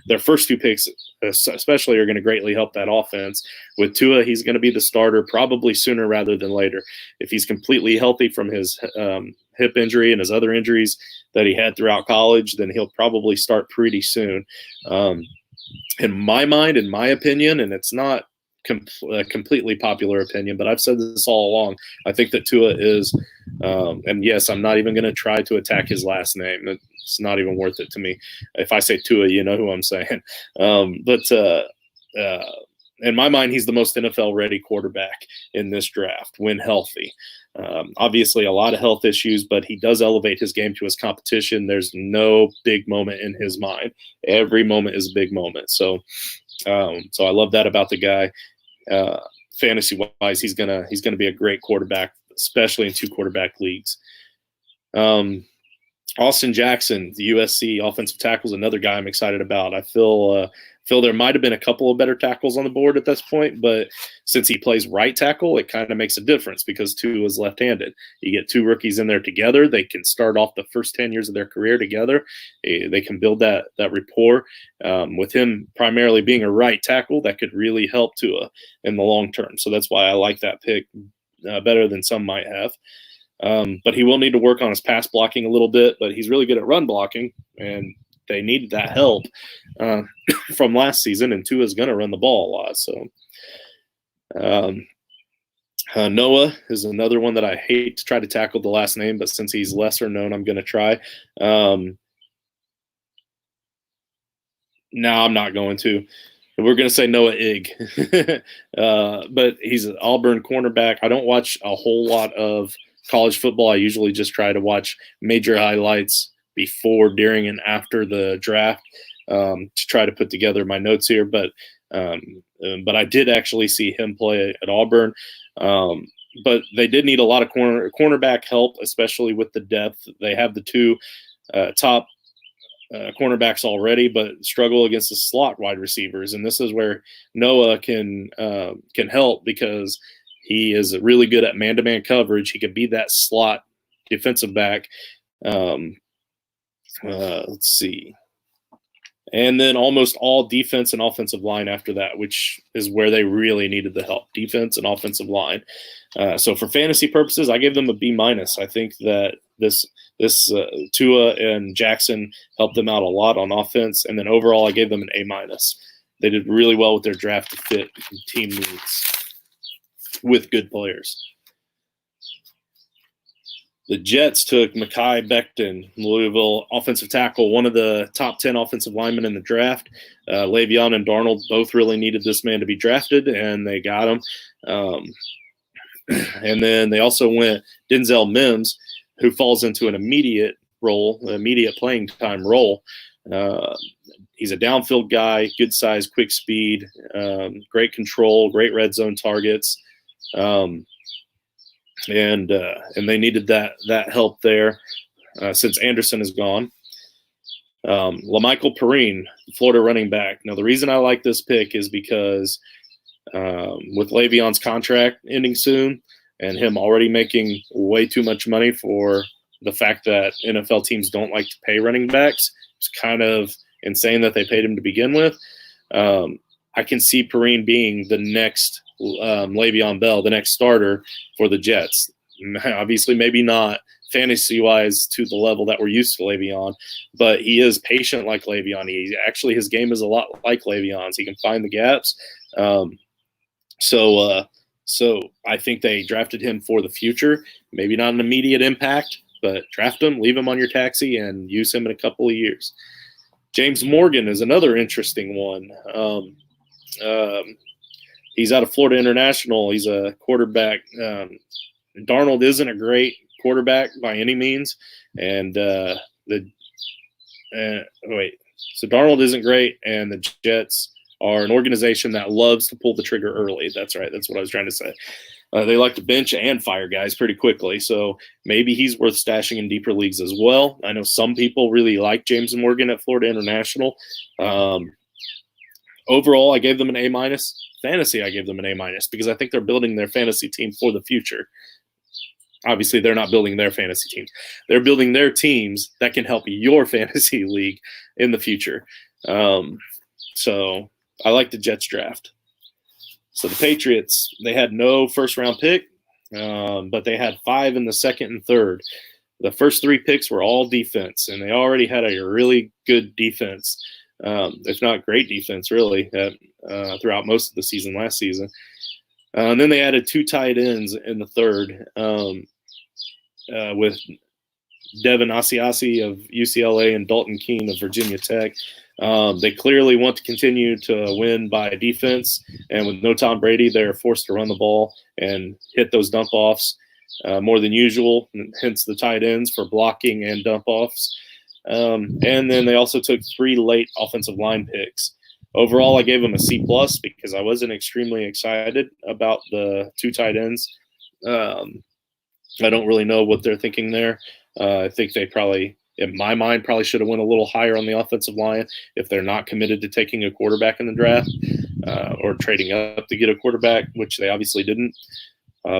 their first 2 picks especially are going to greatly help that offense. With Tua, he's going to be the starter probably sooner rather than later. If he's completely healthy from his hip injury and his other injuries that he had throughout college, then he'll probably start pretty soon. In my mind, in my opinion, and it's not a completely popular opinion, but I've said this all along, I think that Tua is, and yes, I'm not even going to try to attack his last name. It's not even worth it to me. If I say Tua, you know who I'm saying. But in my mind, he's the most NFL-ready quarterback in this draft when healthy. Obviously, a lot of health issues, but he does elevate his game to his competition. There's no big moment in his mind. Every moment is a big moment. So So I love that about the guy. Fantasy wise, he's gonna be a great quarterback, especially in 2-quarterback leagues. Austin Jackson, the USC offensive tackle, is another guy I'm excited about. I feel there might have been a couple of better tackles on the board at this point, but since he plays right tackle, it kind of makes a difference because Tua is left-handed. You get 2 rookies in there together. They can start off the first 10 years of their career together. They can build that rapport. With him primarily being a right tackle, that could really help Tua in the long term. So that's why I like that pick better than some might have. But he will need to work on his pass blocking a little bit, but he's really good at run blocking, and they needed that help from last season, and Tua is going to run the ball a lot. So Noah is another one that I hate to try to tackle the last name, but since he's lesser known, I'm going to try. No, I'm not going to. We're going to say Noah Ig. But he's an Auburn cornerback. I don't watch a whole lot of college football. I usually just try to watch major highlights before, during, and after the draft to try to put together my notes here. But I did actually see him play at Auburn. But they did need a lot of cornerback help, especially with the depth. They have the 2 top cornerbacks already, but struggle against the slot wide receivers. And this is where Noah can help because he is really good at man-to-man coverage. He could be that slot defensive back. Let's see. And then almost all defense and offensive line after that, which is where they really needed the help, defense and offensive line. So for fantasy purposes, I gave them a B-. I think that this Tua and Jackson helped them out a lot on offense. And then overall, I gave them an A-. They did really well with their draft to fit team needs with good players. The Jets took Mekhi Becton, Louisville offensive tackle, one of the top 10 offensive linemen in the draft. Le'Veon and Darnold both really needed this man to be drafted, and they got him. And then they also went Denzel Mims, who falls into an immediate playing time role. He's a downfield guy, good size, quick speed, great control, great red zone targets. And they needed that help there since Anderson is gone. LaMichael Perrine, Florida running back. Now, the reason I like this pick is because with Le'Veon's contract ending soon and him already making way too much money for the fact that NFL teams don't like to pay running backs, it's kind of insane that they paid him to begin with. I can see Perrine being the next Le'Veon Bell, the next starter for the Jets. Obviously, maybe not fantasy-wise to the level that we're used to Le'Veon, but he is patient like Le'Veon. His game is a lot like Le'Veon's. He can find the gaps. So I think they drafted him for the future. Maybe not an immediate impact, but draft him, leave him on your taxi, and use him in a couple of years. James Morgan is another interesting one. He's out of Florida International. He's a quarterback. Darnold isn't a great quarterback by any means, and so Darnold isn't great, and the Jets are an organization that loves to pull the trigger early. That's right. That's what I was trying to say. They like to bench and fire guys pretty quickly, so maybe he's worth stashing in deeper leagues as well. I know some people really like James Morgan at Florida International. Overall, I gave them an A-. Fantasy, I gave them an A- because I think they're building their fantasy team for the future. Obviously, they're not building their fantasy teams. They're building their teams that can help your fantasy league in the future. So I like the Jets draft. So the Patriots, they had no first-round pick, but they had 5 in the second and third. The first 3 picks were all defense, and they already had a really good defense, if not great defense, really, throughout most of the season last season. And then they added 2 tight ends in the third with Devin Asiasi of UCLA and Dalton Keene of Virginia Tech. They clearly want to continue to win by defense, and with no Tom Brady, they're forced to run the ball and hit those dump-offs more than usual, hence the tight ends for blocking and dump-offs. And then they also took 3 late offensive line picks. Overall, I gave him a C+ because I wasn't extremely excited about the 2 tight ends. I don't really know what they're thinking there. I think they probably, in my mind, probably should have went a little higher on the offensive line if they're not committed to taking a quarterback in the draft or trading up to get a quarterback, which they obviously didn't.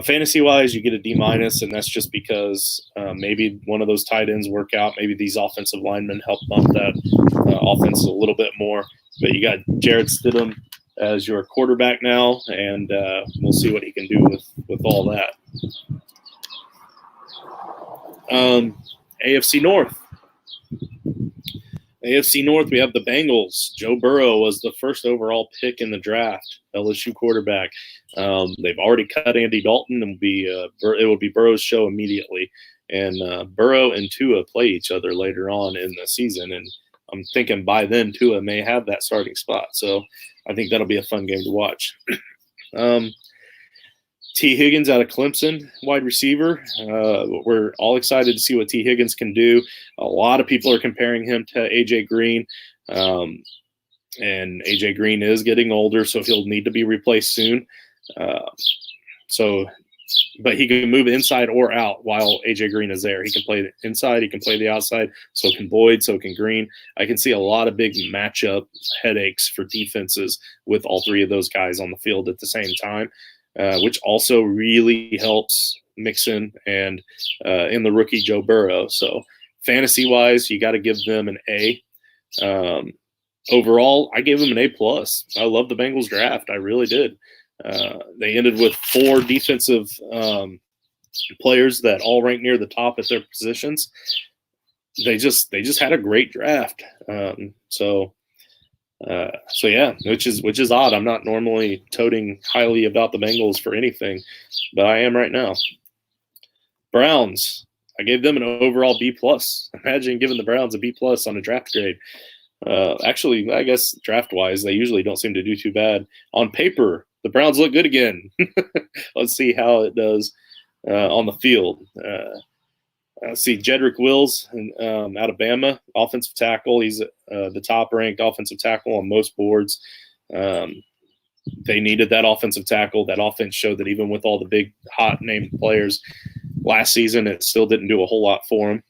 Fantasy-wise, you get a D-, and that's just because maybe one of those tight ends work out. Maybe these offensive linemen help bump that offense a little bit more. But you got Jarrett Stidham as your quarterback now, and we'll see what he can do with all that. AFC North. AFC North, we have the Bengals. Joe Burrow was the first overall pick in the draft, LSU quarterback. They've already cut Andy Dalton, and it will be Burrow's show immediately. And Burrow and Tua play each other later on in the season, and I'm thinking by then Tua may have that starting spot. So I think that'll be a fun game to watch. T. Higgins out of Clemson, wide receiver. We're all excited to see what T. Higgins can do. A lot of people are comparing him to A.J. Green. And A.J. Green is getting older, so he'll need to be replaced soon. But he can move inside or out while A.J. Green is there. He can play the inside, he can play the outside, so can Boyd, so can Green. I can see a lot of big matchup headaches for defenses with all 3 of those guys on the field at the same time. Which also really helps Mixon and in the rookie Joe Burrow. So fantasy-wise, you got to give them an A. Overall, I gave them an A+. I love the Bengals draft. I really did. They ended with 4 defensive players that all rank near the top at their positions. They just had a great draft. So yeah, which is odd. I'm not normally toting highly about the Bengals for anything, but I am right now. Browns, I gave them an overall B+. Imagine giving the Browns a B+ on a draft grade. Actually, I guess draft-wise, they usually don't seem to do too bad. On paper, the Browns look good again. Let's see how it does on the field. See Jedrick Wills out of Bama, offensive tackle. He's the top-ranked offensive tackle on most boards. They needed that offensive tackle. That offense showed that even with all the big, hot-named players last season, it still didn't do a whole lot for them.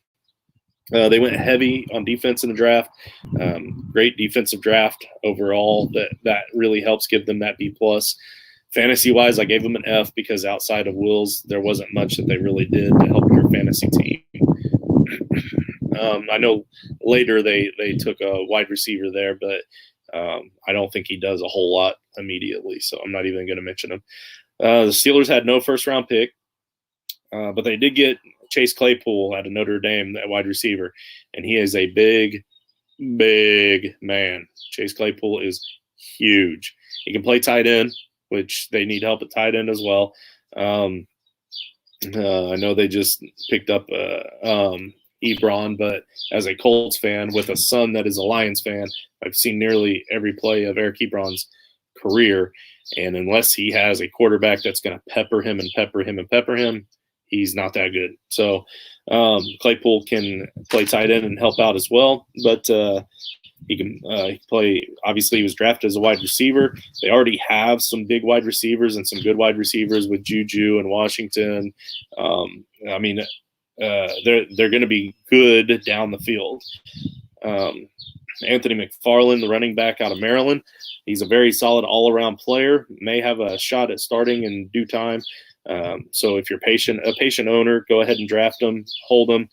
They went heavy on defense in the draft. Great defensive draft overall. That really helps give them that B+. Fantasy-wise, I gave them an F because outside of Wills, there wasn't much that they really did to help your fantasy team. I know later they took a wide receiver there, but I don't think he does a whole lot immediately, so I'm not even going to mention him. The Steelers had no first-round pick, but they did get Chase Claypool out of Notre Dame, that wide receiver, and he is a big, big man. Chase Claypool is huge. He can play tight end, which they need help at tight end as well. I know they just picked up Ebron, but as a Colts fan with a son that is a Lions fan, I've seen nearly every play of Eric Ebron's career, and unless he has a quarterback that's going to pepper him, he's not that good. So Claypool can play tight end and help out as well, but he can play. Obviously, he was drafted as a wide receiver. They already have some big wide receivers and some good wide receivers with Juju and Washington. They're going to be good down the field. Anthony McFarland, the running back out of Maryland, he's a very solid all-around player. May have a shot at starting in due time. So if you're a patient owner, go ahead and draft him, hold him.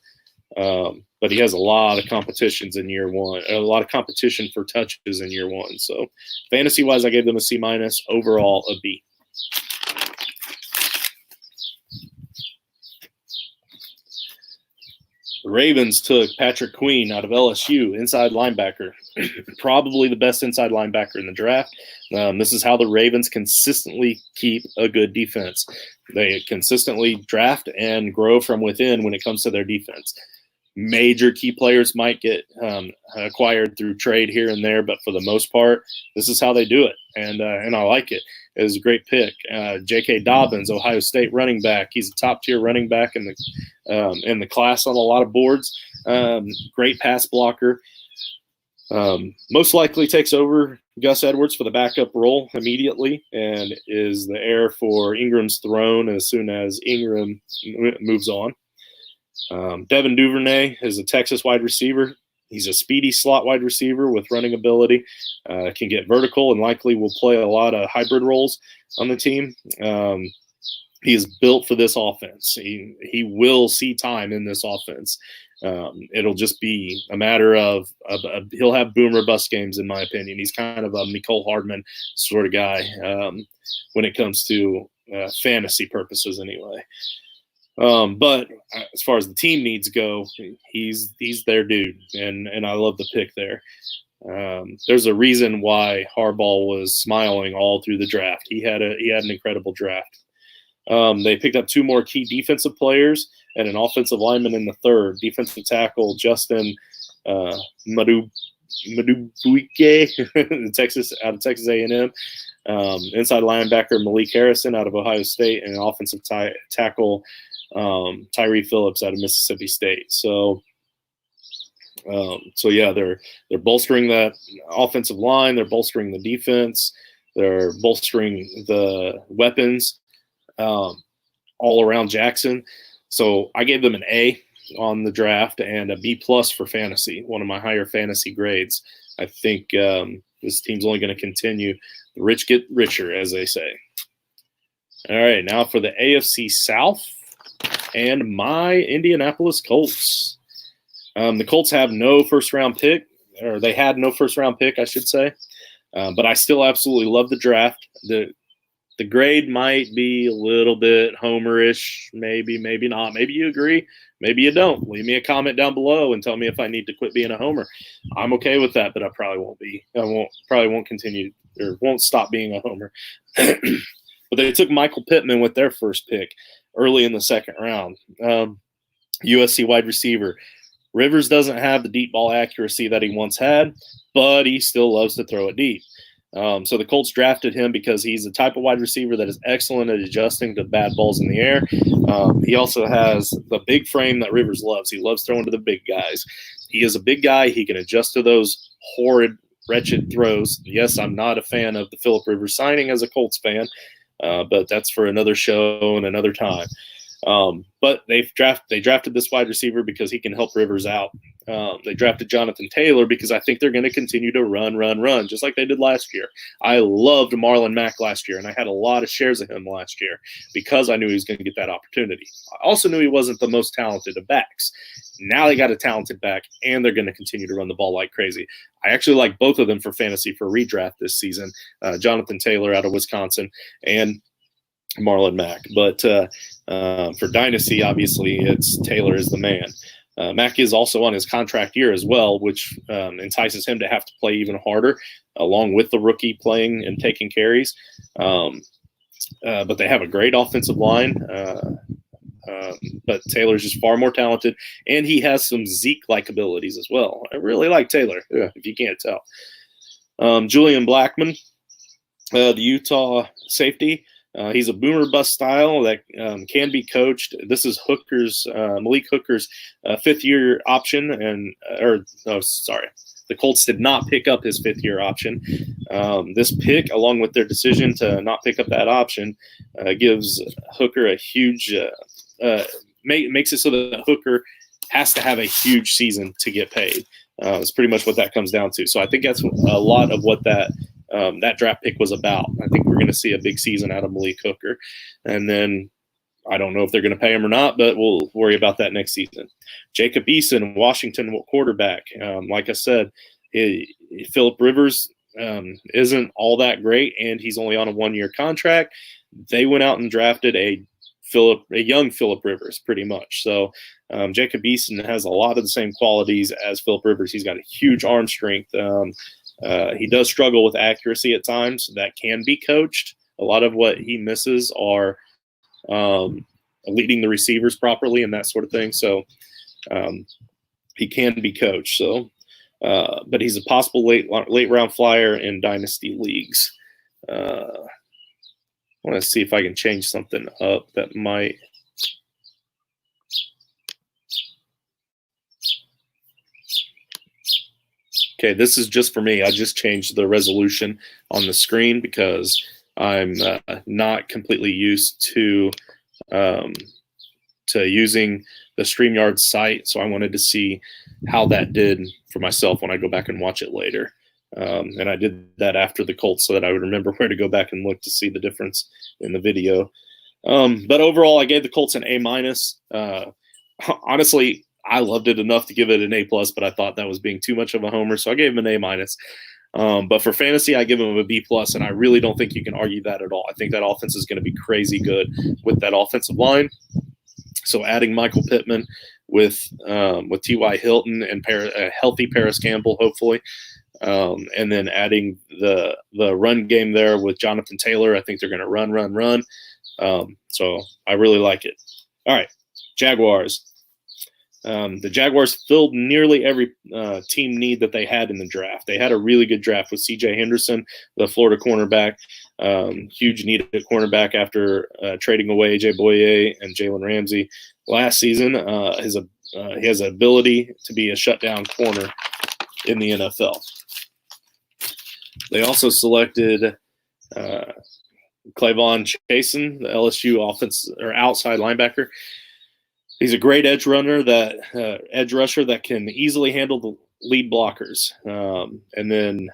But he has a lot of competitions in year one, a lot of competition for touches in year one. So fantasy-wise, I gave them a C-, overall a B. The Ravens took Patrick Queen out of LSU, inside linebacker, probably the best inside linebacker in the draft. This is how the Ravens consistently keep a good defense. They consistently draft and grow from within when it comes to their defense. Major key players might get acquired through trade here and there, but for the most part, this is how they do it, and I like it. It was a great pick. J.K. Dobbins, Ohio State running back. He's a top-tier running back in the class on a lot of boards. Great pass blocker. Most likely takes over Gus Edwards for the backup role immediately and is the heir for Ingram's throne as soon as Ingram moves on. Devin Duvernay is a Texas wide receiver. He's a speedy slot wide receiver with running ability, can get vertical, and likely will play a lot of hybrid roles on the team. He is built for this offense. He will see time in this offense. It'll just be a matter of he'll have boom or bust games, in my opinion. He's kind of a Mecole Hardman sort of guy when it comes to fantasy purposes anyway. But as far as the team needs go, he's their dude, and I love the pick there. There's a reason why Harbaugh was smiling all through the draft. He had an incredible draft. They picked up 2 more key defensive players and an offensive lineman in the third. Defensive tackle Justin Madubuike, Texas, out of Texas A&M. Inside linebacker Malik Harrison out of Ohio State, and offensive tackle Tyree Phillips out of Mississippi State. So yeah, they're bolstering that offensive line. They're bolstering the defense. They're bolstering the weapons all around Jackson. So I gave them an A on the draft and a B+ for fantasy, one of my higher fantasy grades. I think this team's only going to continue. The rich get richer, as they say. All right, now for the AFC South and my Indianapolis Colts. The Colts have no first-round pick, or they had no first-round pick, I should say. But I still absolutely love the draft. The grade might be a little bit homerish, maybe not. Maybe you agree, maybe you don't. Leave me a comment down below and tell me if I need to quit being a homer. I'm okay with that, but I probably won't be. Probably won't continue or won't stop being a homer. But they took Michael Pittman with their first pick early in the second round. USC wide receiver. Rivers doesn't have the deep ball accuracy that he once had, but he still loves to throw it deep. So the Colts drafted him because he's the type of wide receiver that is excellent at adjusting to bad balls in the air. He also has the big frame that Rivers loves. He loves throwing to the big guys. He is a big guy. He can adjust to those horrid, wretched throws. Yes, I'm not a fan of the Phillip Rivers signing as a Colts fan, but that's for another show and another time. But they drafted this wide receiver because he can help Rivers out. They drafted Jonathan Taylor because I think they're going to continue to run, just like they did last year. I loved Marlon Mack last year, and I had a lot of shares of him last year because I knew he was going to get that opportunity. I also knew he wasn't the most talented of backs. Now they got a talented back, and they're going to continue to run the ball like crazy. I actually like both of them for fantasy for redraft this season, Jonathan Taylor out of Wisconsin and Marlon Mack. But for Dynasty, obviously, it's Taylor is the man. Mack is also on his contract year as well, which entices him to have to play even harder, along with the rookie playing and taking carries. But they have a great offensive line. But Taylor's just far more talented, and he has some Zeke-like abilities as well. I really like Taylor, if you can't tell. Julian Blackmon, the Utah safety. He's a boomer bust style that can be coached. This is Malik Hooker's 5th-year option, the Colts did not pick up his 5th-year option. This pick, along with their decision to not pick up that option, gives Hooker a huge makes it so that Hooker has to have a huge season to get paid. It's pretty much what that comes down to. So I think that's a lot of what that draft pick was about. I think we're going to see a big season out of Malik Hooker. And then I don't know if they're going to pay him or not, but we'll worry about that next season. Jacob Eason, Washington quarterback. Like I said, Phillip Rivers isn't all that great, and he's only on a 1-year contract. They went out and drafted a young Phillip Rivers, pretty much. So Jacob Eason has a lot of the same qualities as Phillip Rivers. He's got a huge arm strength. He does struggle with accuracy at times. That can be coached. A lot of what he misses are leading the receivers properly and that sort of thing. So he can be coached. So, but he's a possible late round flyer in dynasty leagues. I want to see if I can change something up that might. Okay, this is just for me. I just changed the resolution on the screen because I'm not completely used um, to using the StreamYard site, so I wanted to see how that did for myself when I go back and watch it later. And I did that after the Colts so that I would remember where to go back and look to see the difference in the video. But overall, I gave the Colts an A minus. Honestly, I loved it enough to give it an A plus, but I thought that was being too much of a homer, so I gave him an A minus. But for fantasy, I give him a B plus, and I really don't think you can argue that at all. I think that offense is going to be crazy good with that offensive line. So adding Michael Pittman with T.Y. Hilton and a healthy Paris Campbell, hopefully, and then adding the run game there with Jonathan Taylor, I think they're going to run. So I really like it. All right, Jaguars. The Jaguars filled nearly every team need that they had in the draft. They had a really good draft with C.J. Henderson, the Florida cornerback. Huge need at cornerback after trading away A.J. Boye and Jalen Ramsey last season. He has an ability to be a shutdown corner in the NFL. They also selected Clavon Chasen, the LSU offense or outside linebacker. He's a great edge rusher that can easily handle the lead blockers. And then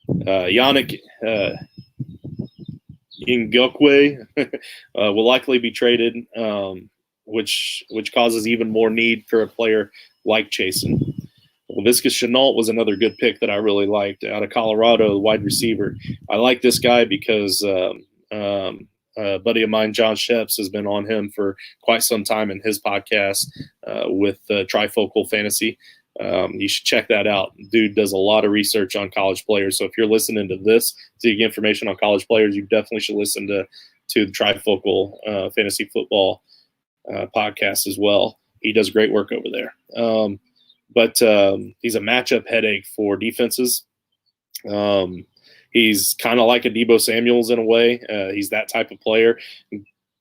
Yannick Ngakoue will likely be traded, which causes even more need for a player like Chasen. Laviska Shenault was another good pick that I really liked out of Colorado, the wide receiver. I like this guy because a buddy of mine, John Sheps, has been on him for quite some time in his podcast with Trifocal Fantasy. You should check that out. Dude does a lot of research on college players. So if you're listening to this to get information on college players, you definitely should listen to the Trifocal Fantasy Football podcast as well. He does great work over there. But he's a matchup headache for defenses. He's kind of like a Deebo Samuels in a way. He's that type of player.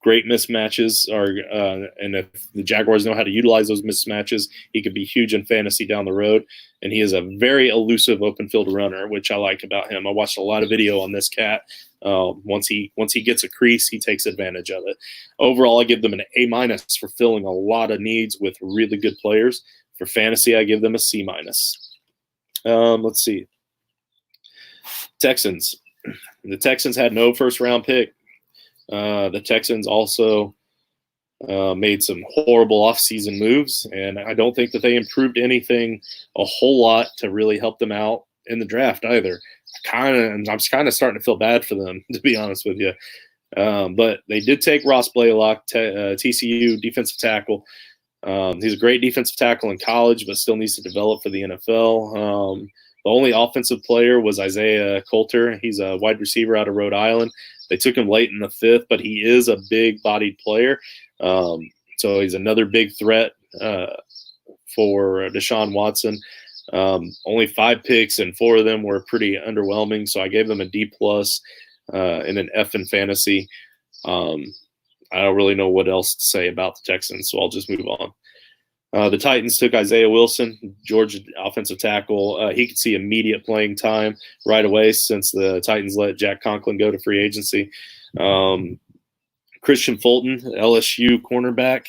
Great mismatches and if the Jaguars know how to utilize those mismatches, he could be huge in fantasy down the road. And he is a very elusive open field runner, which I like about him. I watched a lot of video on this cat. Once he gets a crease, he takes advantage of it. Overall, I give them an A minus for filling a lot of needs with really good players. For fantasy, I give them a C minus. Let's see. Texans. The Texans had no first round pick. The Texans also made some horrible offseason moves, and I don't think that they improved anything a whole lot to really help them out in the draft either. I'm kind of starting to feel bad for them, to be honest with you. But they did take Ross Blaylock, TCU defensive tackle. He's a great defensive tackle in college, but still needs to develop for the NFL. The only offensive player was Isaiah Coulter. He's a wide receiver out of Rhode Island. They took him late in the fifth, but he is a big-bodied player. So he's another big threat for Deshaun Watson. Only 5 picks, and 4 of them were pretty underwhelming. So I gave them a D+ and an F in fantasy. I don't really know what else to say about the Texans, so I'll just move on. The Titans took Isaiah Wilson, Georgia offensive tackle. He could see immediate playing time right away since the Titans let Jack Conklin go to free agency. Christian Fulton, LSU cornerback.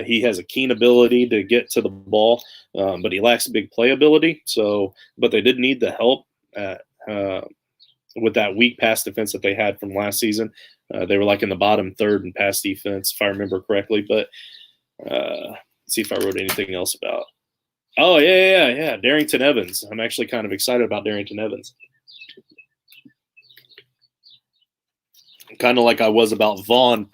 He has a keen ability to get to the ball, but he lacks big playability. But they did need the help with that weak pass defense that they had from last season. They were like in the bottom third in pass defense, if I remember correctly. But see if I wrote anything else about. Oh, yeah. Darrington Evans. I'm actually kind of excited about Darrington Evans. Kind of like I was about Vaughn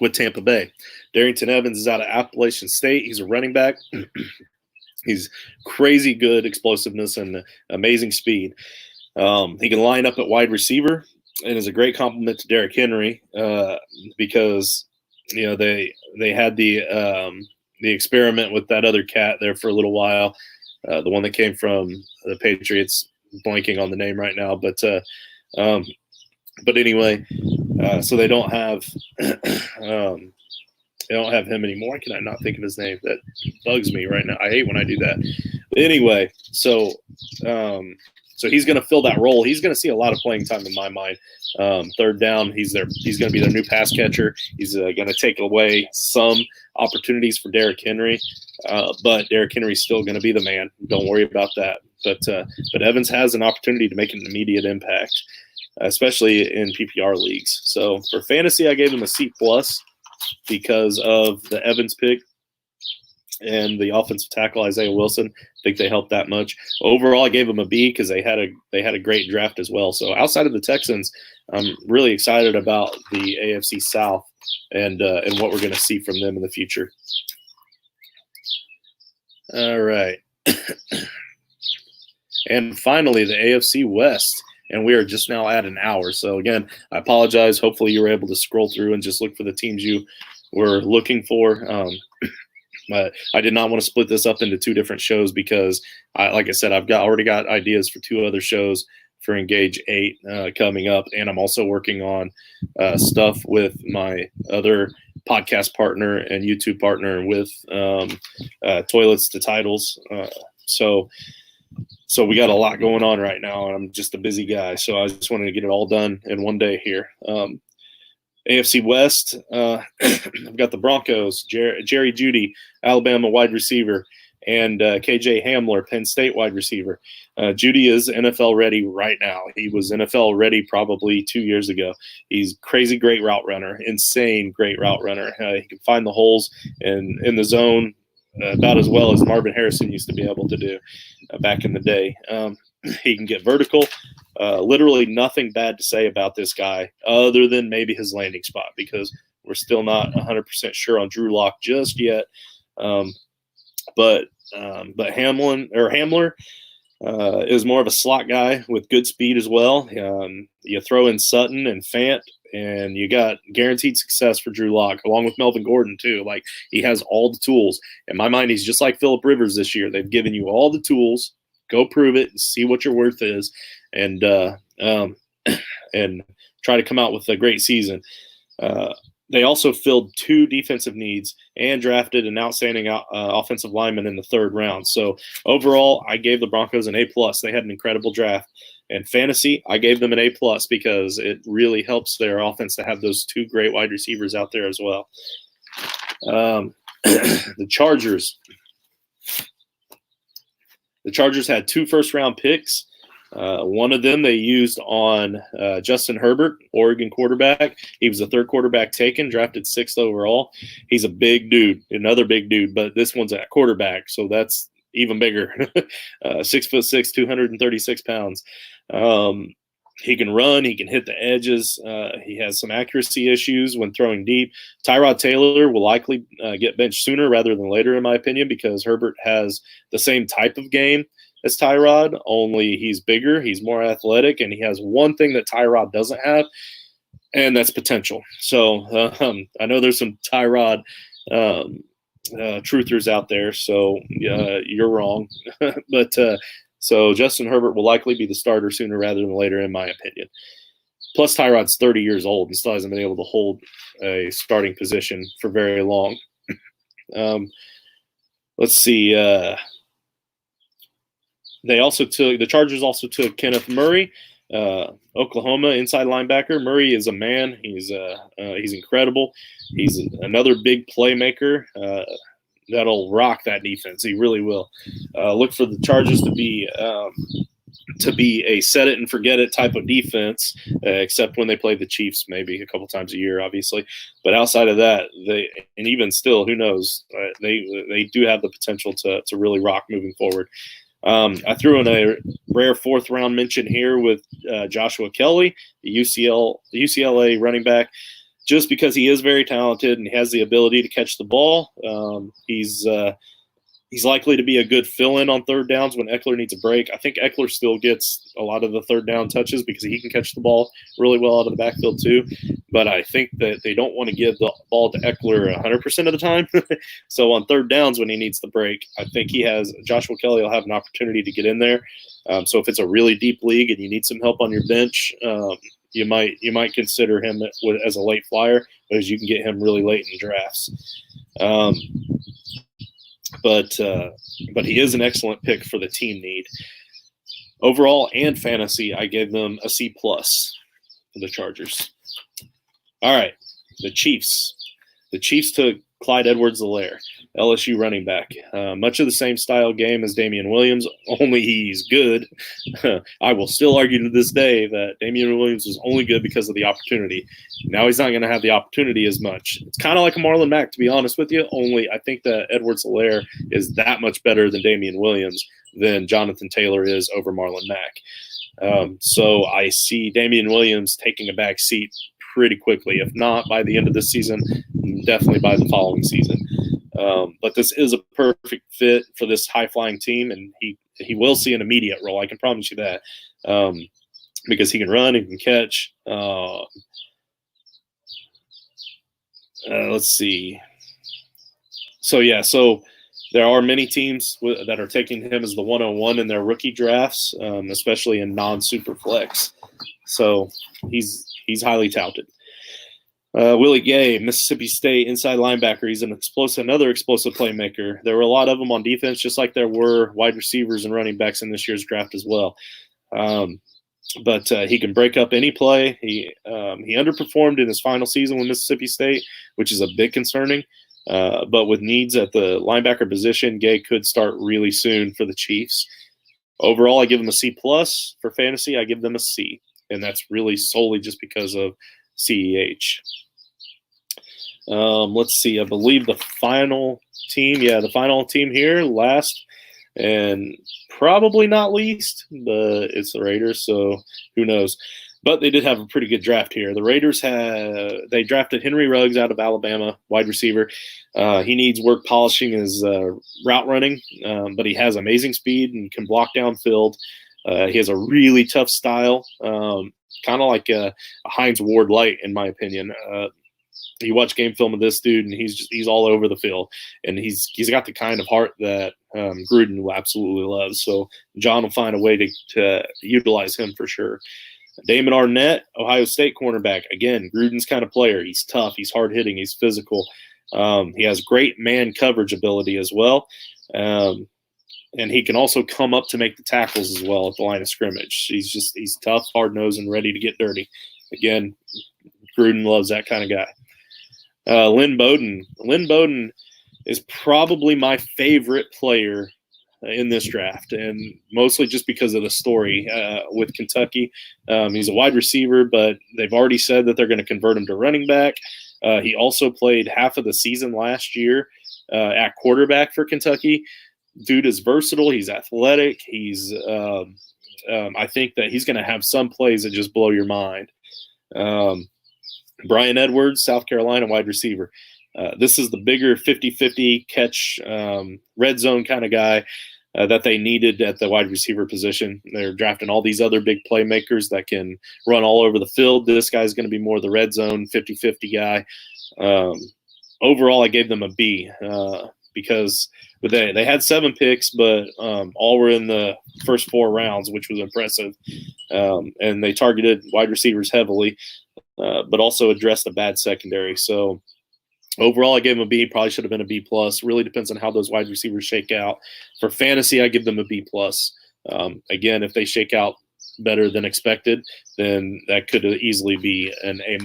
with Tampa Bay. Darrington Evans is out of Appalachian State. He's a running back. He's crazy good explosiveness and amazing speed. He can line up at wide receiver and is a great compliment to Derrick Henry because they had the experiment with that other cat there for a little while, the one that came from the Patriots, blanking on the name right now. But anyway, so they don't have They don't have him anymore. Why can I not think of his name? That bugs me right now. I hate when I do that. But anyway, so he's going to fill that role. He's going to see a lot of playing time in my mind. Third down, he's going to be their new pass catcher. He's going to take away some opportunities for Derrick Henry, but Derrick Henry's still going to be the man. Don't worry about that. But Evans has an opportunity to make an immediate impact, especially in PPR leagues. So for fantasy, I gave him a C+ because of the Evans pick and the offensive tackle Isaiah Wilson. I think they helped that much. Overall, I gave them a B because they had a great draft as well. So outside of the Texans, I'm really excited about the AFC South and what we're going to see from them in the future. All right. And finally, the AFC West. And we are just now at an hour. So, again, I apologize. Hopefully you were able to scroll through and just look for the teams you were looking for. I did not want to split this up into two different shows because, like I said, I've already got ideas for two other shows for Engage 8 coming up. And I'm also working on stuff with my other podcast partner and YouTube partner with Toilets to Titles. So we got a lot going on right now, and I'm just a busy guy. So I just wanted to get it all done in one day here. AFC West, I've got the Broncos, Jerry Jeudy, Alabama wide receiver, and KJ Hamler, Penn State wide receiver. Jeudy is NFL ready right now. He was NFL ready probably 2 years ago. He's crazy great route runner, insane great route runner. He can find the holes in the zone about as well as Marvin Harrison used to be able to do back in the day. He can get vertical. Literally nothing bad to say about this guy other than maybe his landing spot because we're still not 100% sure on Drew Lock just yet. But Hamler is more of a slot guy with good speed as well. You throw in Sutton and Fant, and you got guaranteed success for Drew Lock, along with Melvin Gordon too. Like, he has all the tools. In my mind, he's just like Phillip Rivers this year. They've given you all the tools. Go prove it and see what your worth is, and try to come out with a great season. They also filled two defensive needs and drafted an outstanding offensive lineman in the third round. So overall, I gave the Broncos an A+. They had an incredible draft. And fantasy, I gave them an A+ because it really helps their offense to have those two great wide receivers out there as well. The Chargers. The Chargers had 2 first-round picks. One of them they used on Justin Herbert, Oregon quarterback. He was the third quarterback taken, drafted 6th overall. He's a big dude, another big dude, but this one's at quarterback, so that's even bigger. 6'6", 236 pounds. He can run. He can hit the edges. He has some accuracy issues when throwing deep. Tyrod Taylor will likely get benched sooner rather than later, in my opinion, because Herbert has the same type of game as Tyrod, only he's bigger, he's more athletic, and he has one thing that Tyrod doesn't have, and that's potential. So I know there's some Tyrod truthers out there, so you're wrong. But so Justin Herbert will likely be the starter sooner rather than later, in my opinion. Plus, Tyrod's 30 years old and still hasn't been able to hold a starting position for very long. Let's see. The Chargers also took Kenneth Murray, Oklahoma inside linebacker. Murray is a man. He's incredible. He's another big playmaker that'll rock that defense. He really will. Look for the Chargers to be a set it and forget it type of defense, except when they play the Chiefs, maybe a couple times a year, obviously. But outside of that, and even still, who knows? They do have the potential to really rock moving forward. I threw in a rare 4th round mention here with Joshua Kelly, the UCLA running back, just because he is very talented and has the ability to catch the ball. He's likely to be a good fill-in on third downs when Eckler needs a break. I think Eckler still gets a lot of the third down touches because he can catch the ball really well out of the backfield too. But I think that they don't want to give the ball to Eckler 100% of the time. So on third downs when he needs the break, I think Joshua Kelly will have an opportunity to get in there. So if it's a really deep league and you need some help on your bench, you might consider him as a late flyer, because you can get him really late in drafts. But he is an excellent pick for the team need. Overall and fantasy, I gave them a C+ for the Chargers. All right, the Chiefs. The Chiefs took Clyde Edwards-Helaire, LSU running back. Much of the same style game as Damian Williams, only he's good. I will still argue to this day that Damian Williams was only good because of the opportunity. Now he's not going to have the opportunity as much. It's kind of like a Marlon Mack, to be honest with you, only I think that Edwards-Helaire is that much better than Damian Williams than Jonathan Taylor is over Marlon Mack. So I see Damian Williams taking a back seat pretty quickly. If not by the end of this season, definitely by the following season. But this is a perfect fit for this high-flying team, and he will see an immediate role. I can promise you that, because he can run, he can catch. Let's see. So there are many teams that are taking him as the 101 in their rookie drafts, especially in non-super flex. So he's highly touted. Willie Gay, Mississippi State inside linebacker. He's another explosive playmaker. There were a lot of them on defense, just like there were wide receivers and running backs in this year's draft as well. But he can break up any play. He underperformed in his final season with Mississippi State, which is a bit concerning. But with needs at the linebacker position, Gay could start really soon for the Chiefs. Overall, I give them a C+. For fantasy, I give them a C. And that's really solely just because of CEH. Let's see. I believe the final team here, last and probably not least, but it's the Raiders, so who knows. But they did have a pretty good draft here. The Raiders they drafted Henry Ruggs out of Alabama, wide receiver. He needs work polishing his route running, but he has amazing speed and can block downfield. He has a really tough style, kind of like a Hines Ward light, in my opinion. You watch game film of this dude, and he's all over the field, and he's got the kind of heart that Gruden will absolutely love. So John will find a way to utilize him for sure. Damon Arnett, Ohio State cornerback. Again, Gruden's kind of player. He's tough. He's hard hitting. He's physical. He has great man coverage ability as well. And he can also come up to make the tackles as well at the line of scrimmage. He's tough, hard-nosed, and ready to get dirty. Again, Gruden loves that kind of guy. Lynn Bowden. Lynn Bowden is probably my favorite player in this draft, and mostly just because of the story with Kentucky. He's a wide receiver, but they've already said that they're going to convert him to running back. He also played half of the season last year at quarterback for Kentucky. Dude is versatile. He's athletic. I think that he's going to have some plays that just blow your mind. Brian Edwards, South Carolina wide receiver. This is the bigger 50-50 catch, red zone kind of guy that they needed at the wide receiver position. They're drafting all these other big playmakers that can run all over the field. This guy's going to be more the red zone 50-50 guy. Overall, I gave them a B because they had 7 picks, but all were in the first 4 rounds, which was impressive. And they targeted wide receivers heavily, but also addressed a bad secondary. So overall, I gave them a B. Probably should have been a B+. Really depends on how those wide receivers shake out. For fantasy, I give them a B+. Again, if they shake out better than expected, then that could easily be an A-.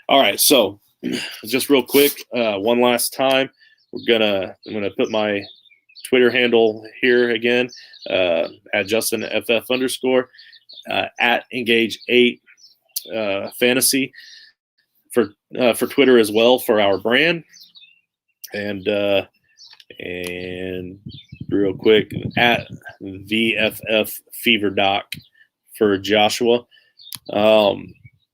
All right, so just real quick, one last time, I'm gonna put my Twitter handle here again, at JustinFF_, at Engage8 Fantasy for Twitter as well for our brand, and real quick at VFF Fever Doc for Joshua.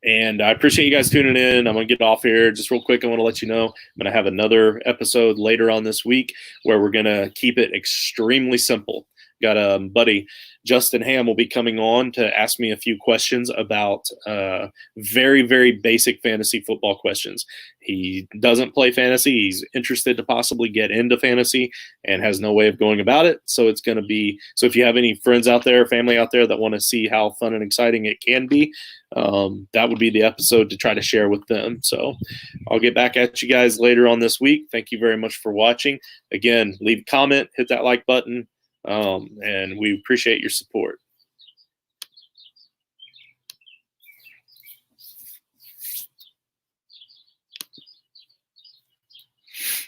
And I appreciate you guys tuning in. I'm going to get off here. Just real quick, I want to let you know I'm going to have another episode later on this week where we're going to keep it extremely simple. got a buddy, Justin Ham, will be coming on to ask me a few questions about very, very basic fantasy football questions. He doesn't play fantasy. He's interested to possibly get into fantasy and has no way of going about it. So it's going to be, so if you have any friends out there, family out there that want to see how fun and exciting it can be, that would be the episode to try to share with them. So I'll get back at you guys later on this week. Thank you very much for watching. Again, leave a comment, hit that like button, and we appreciate your support.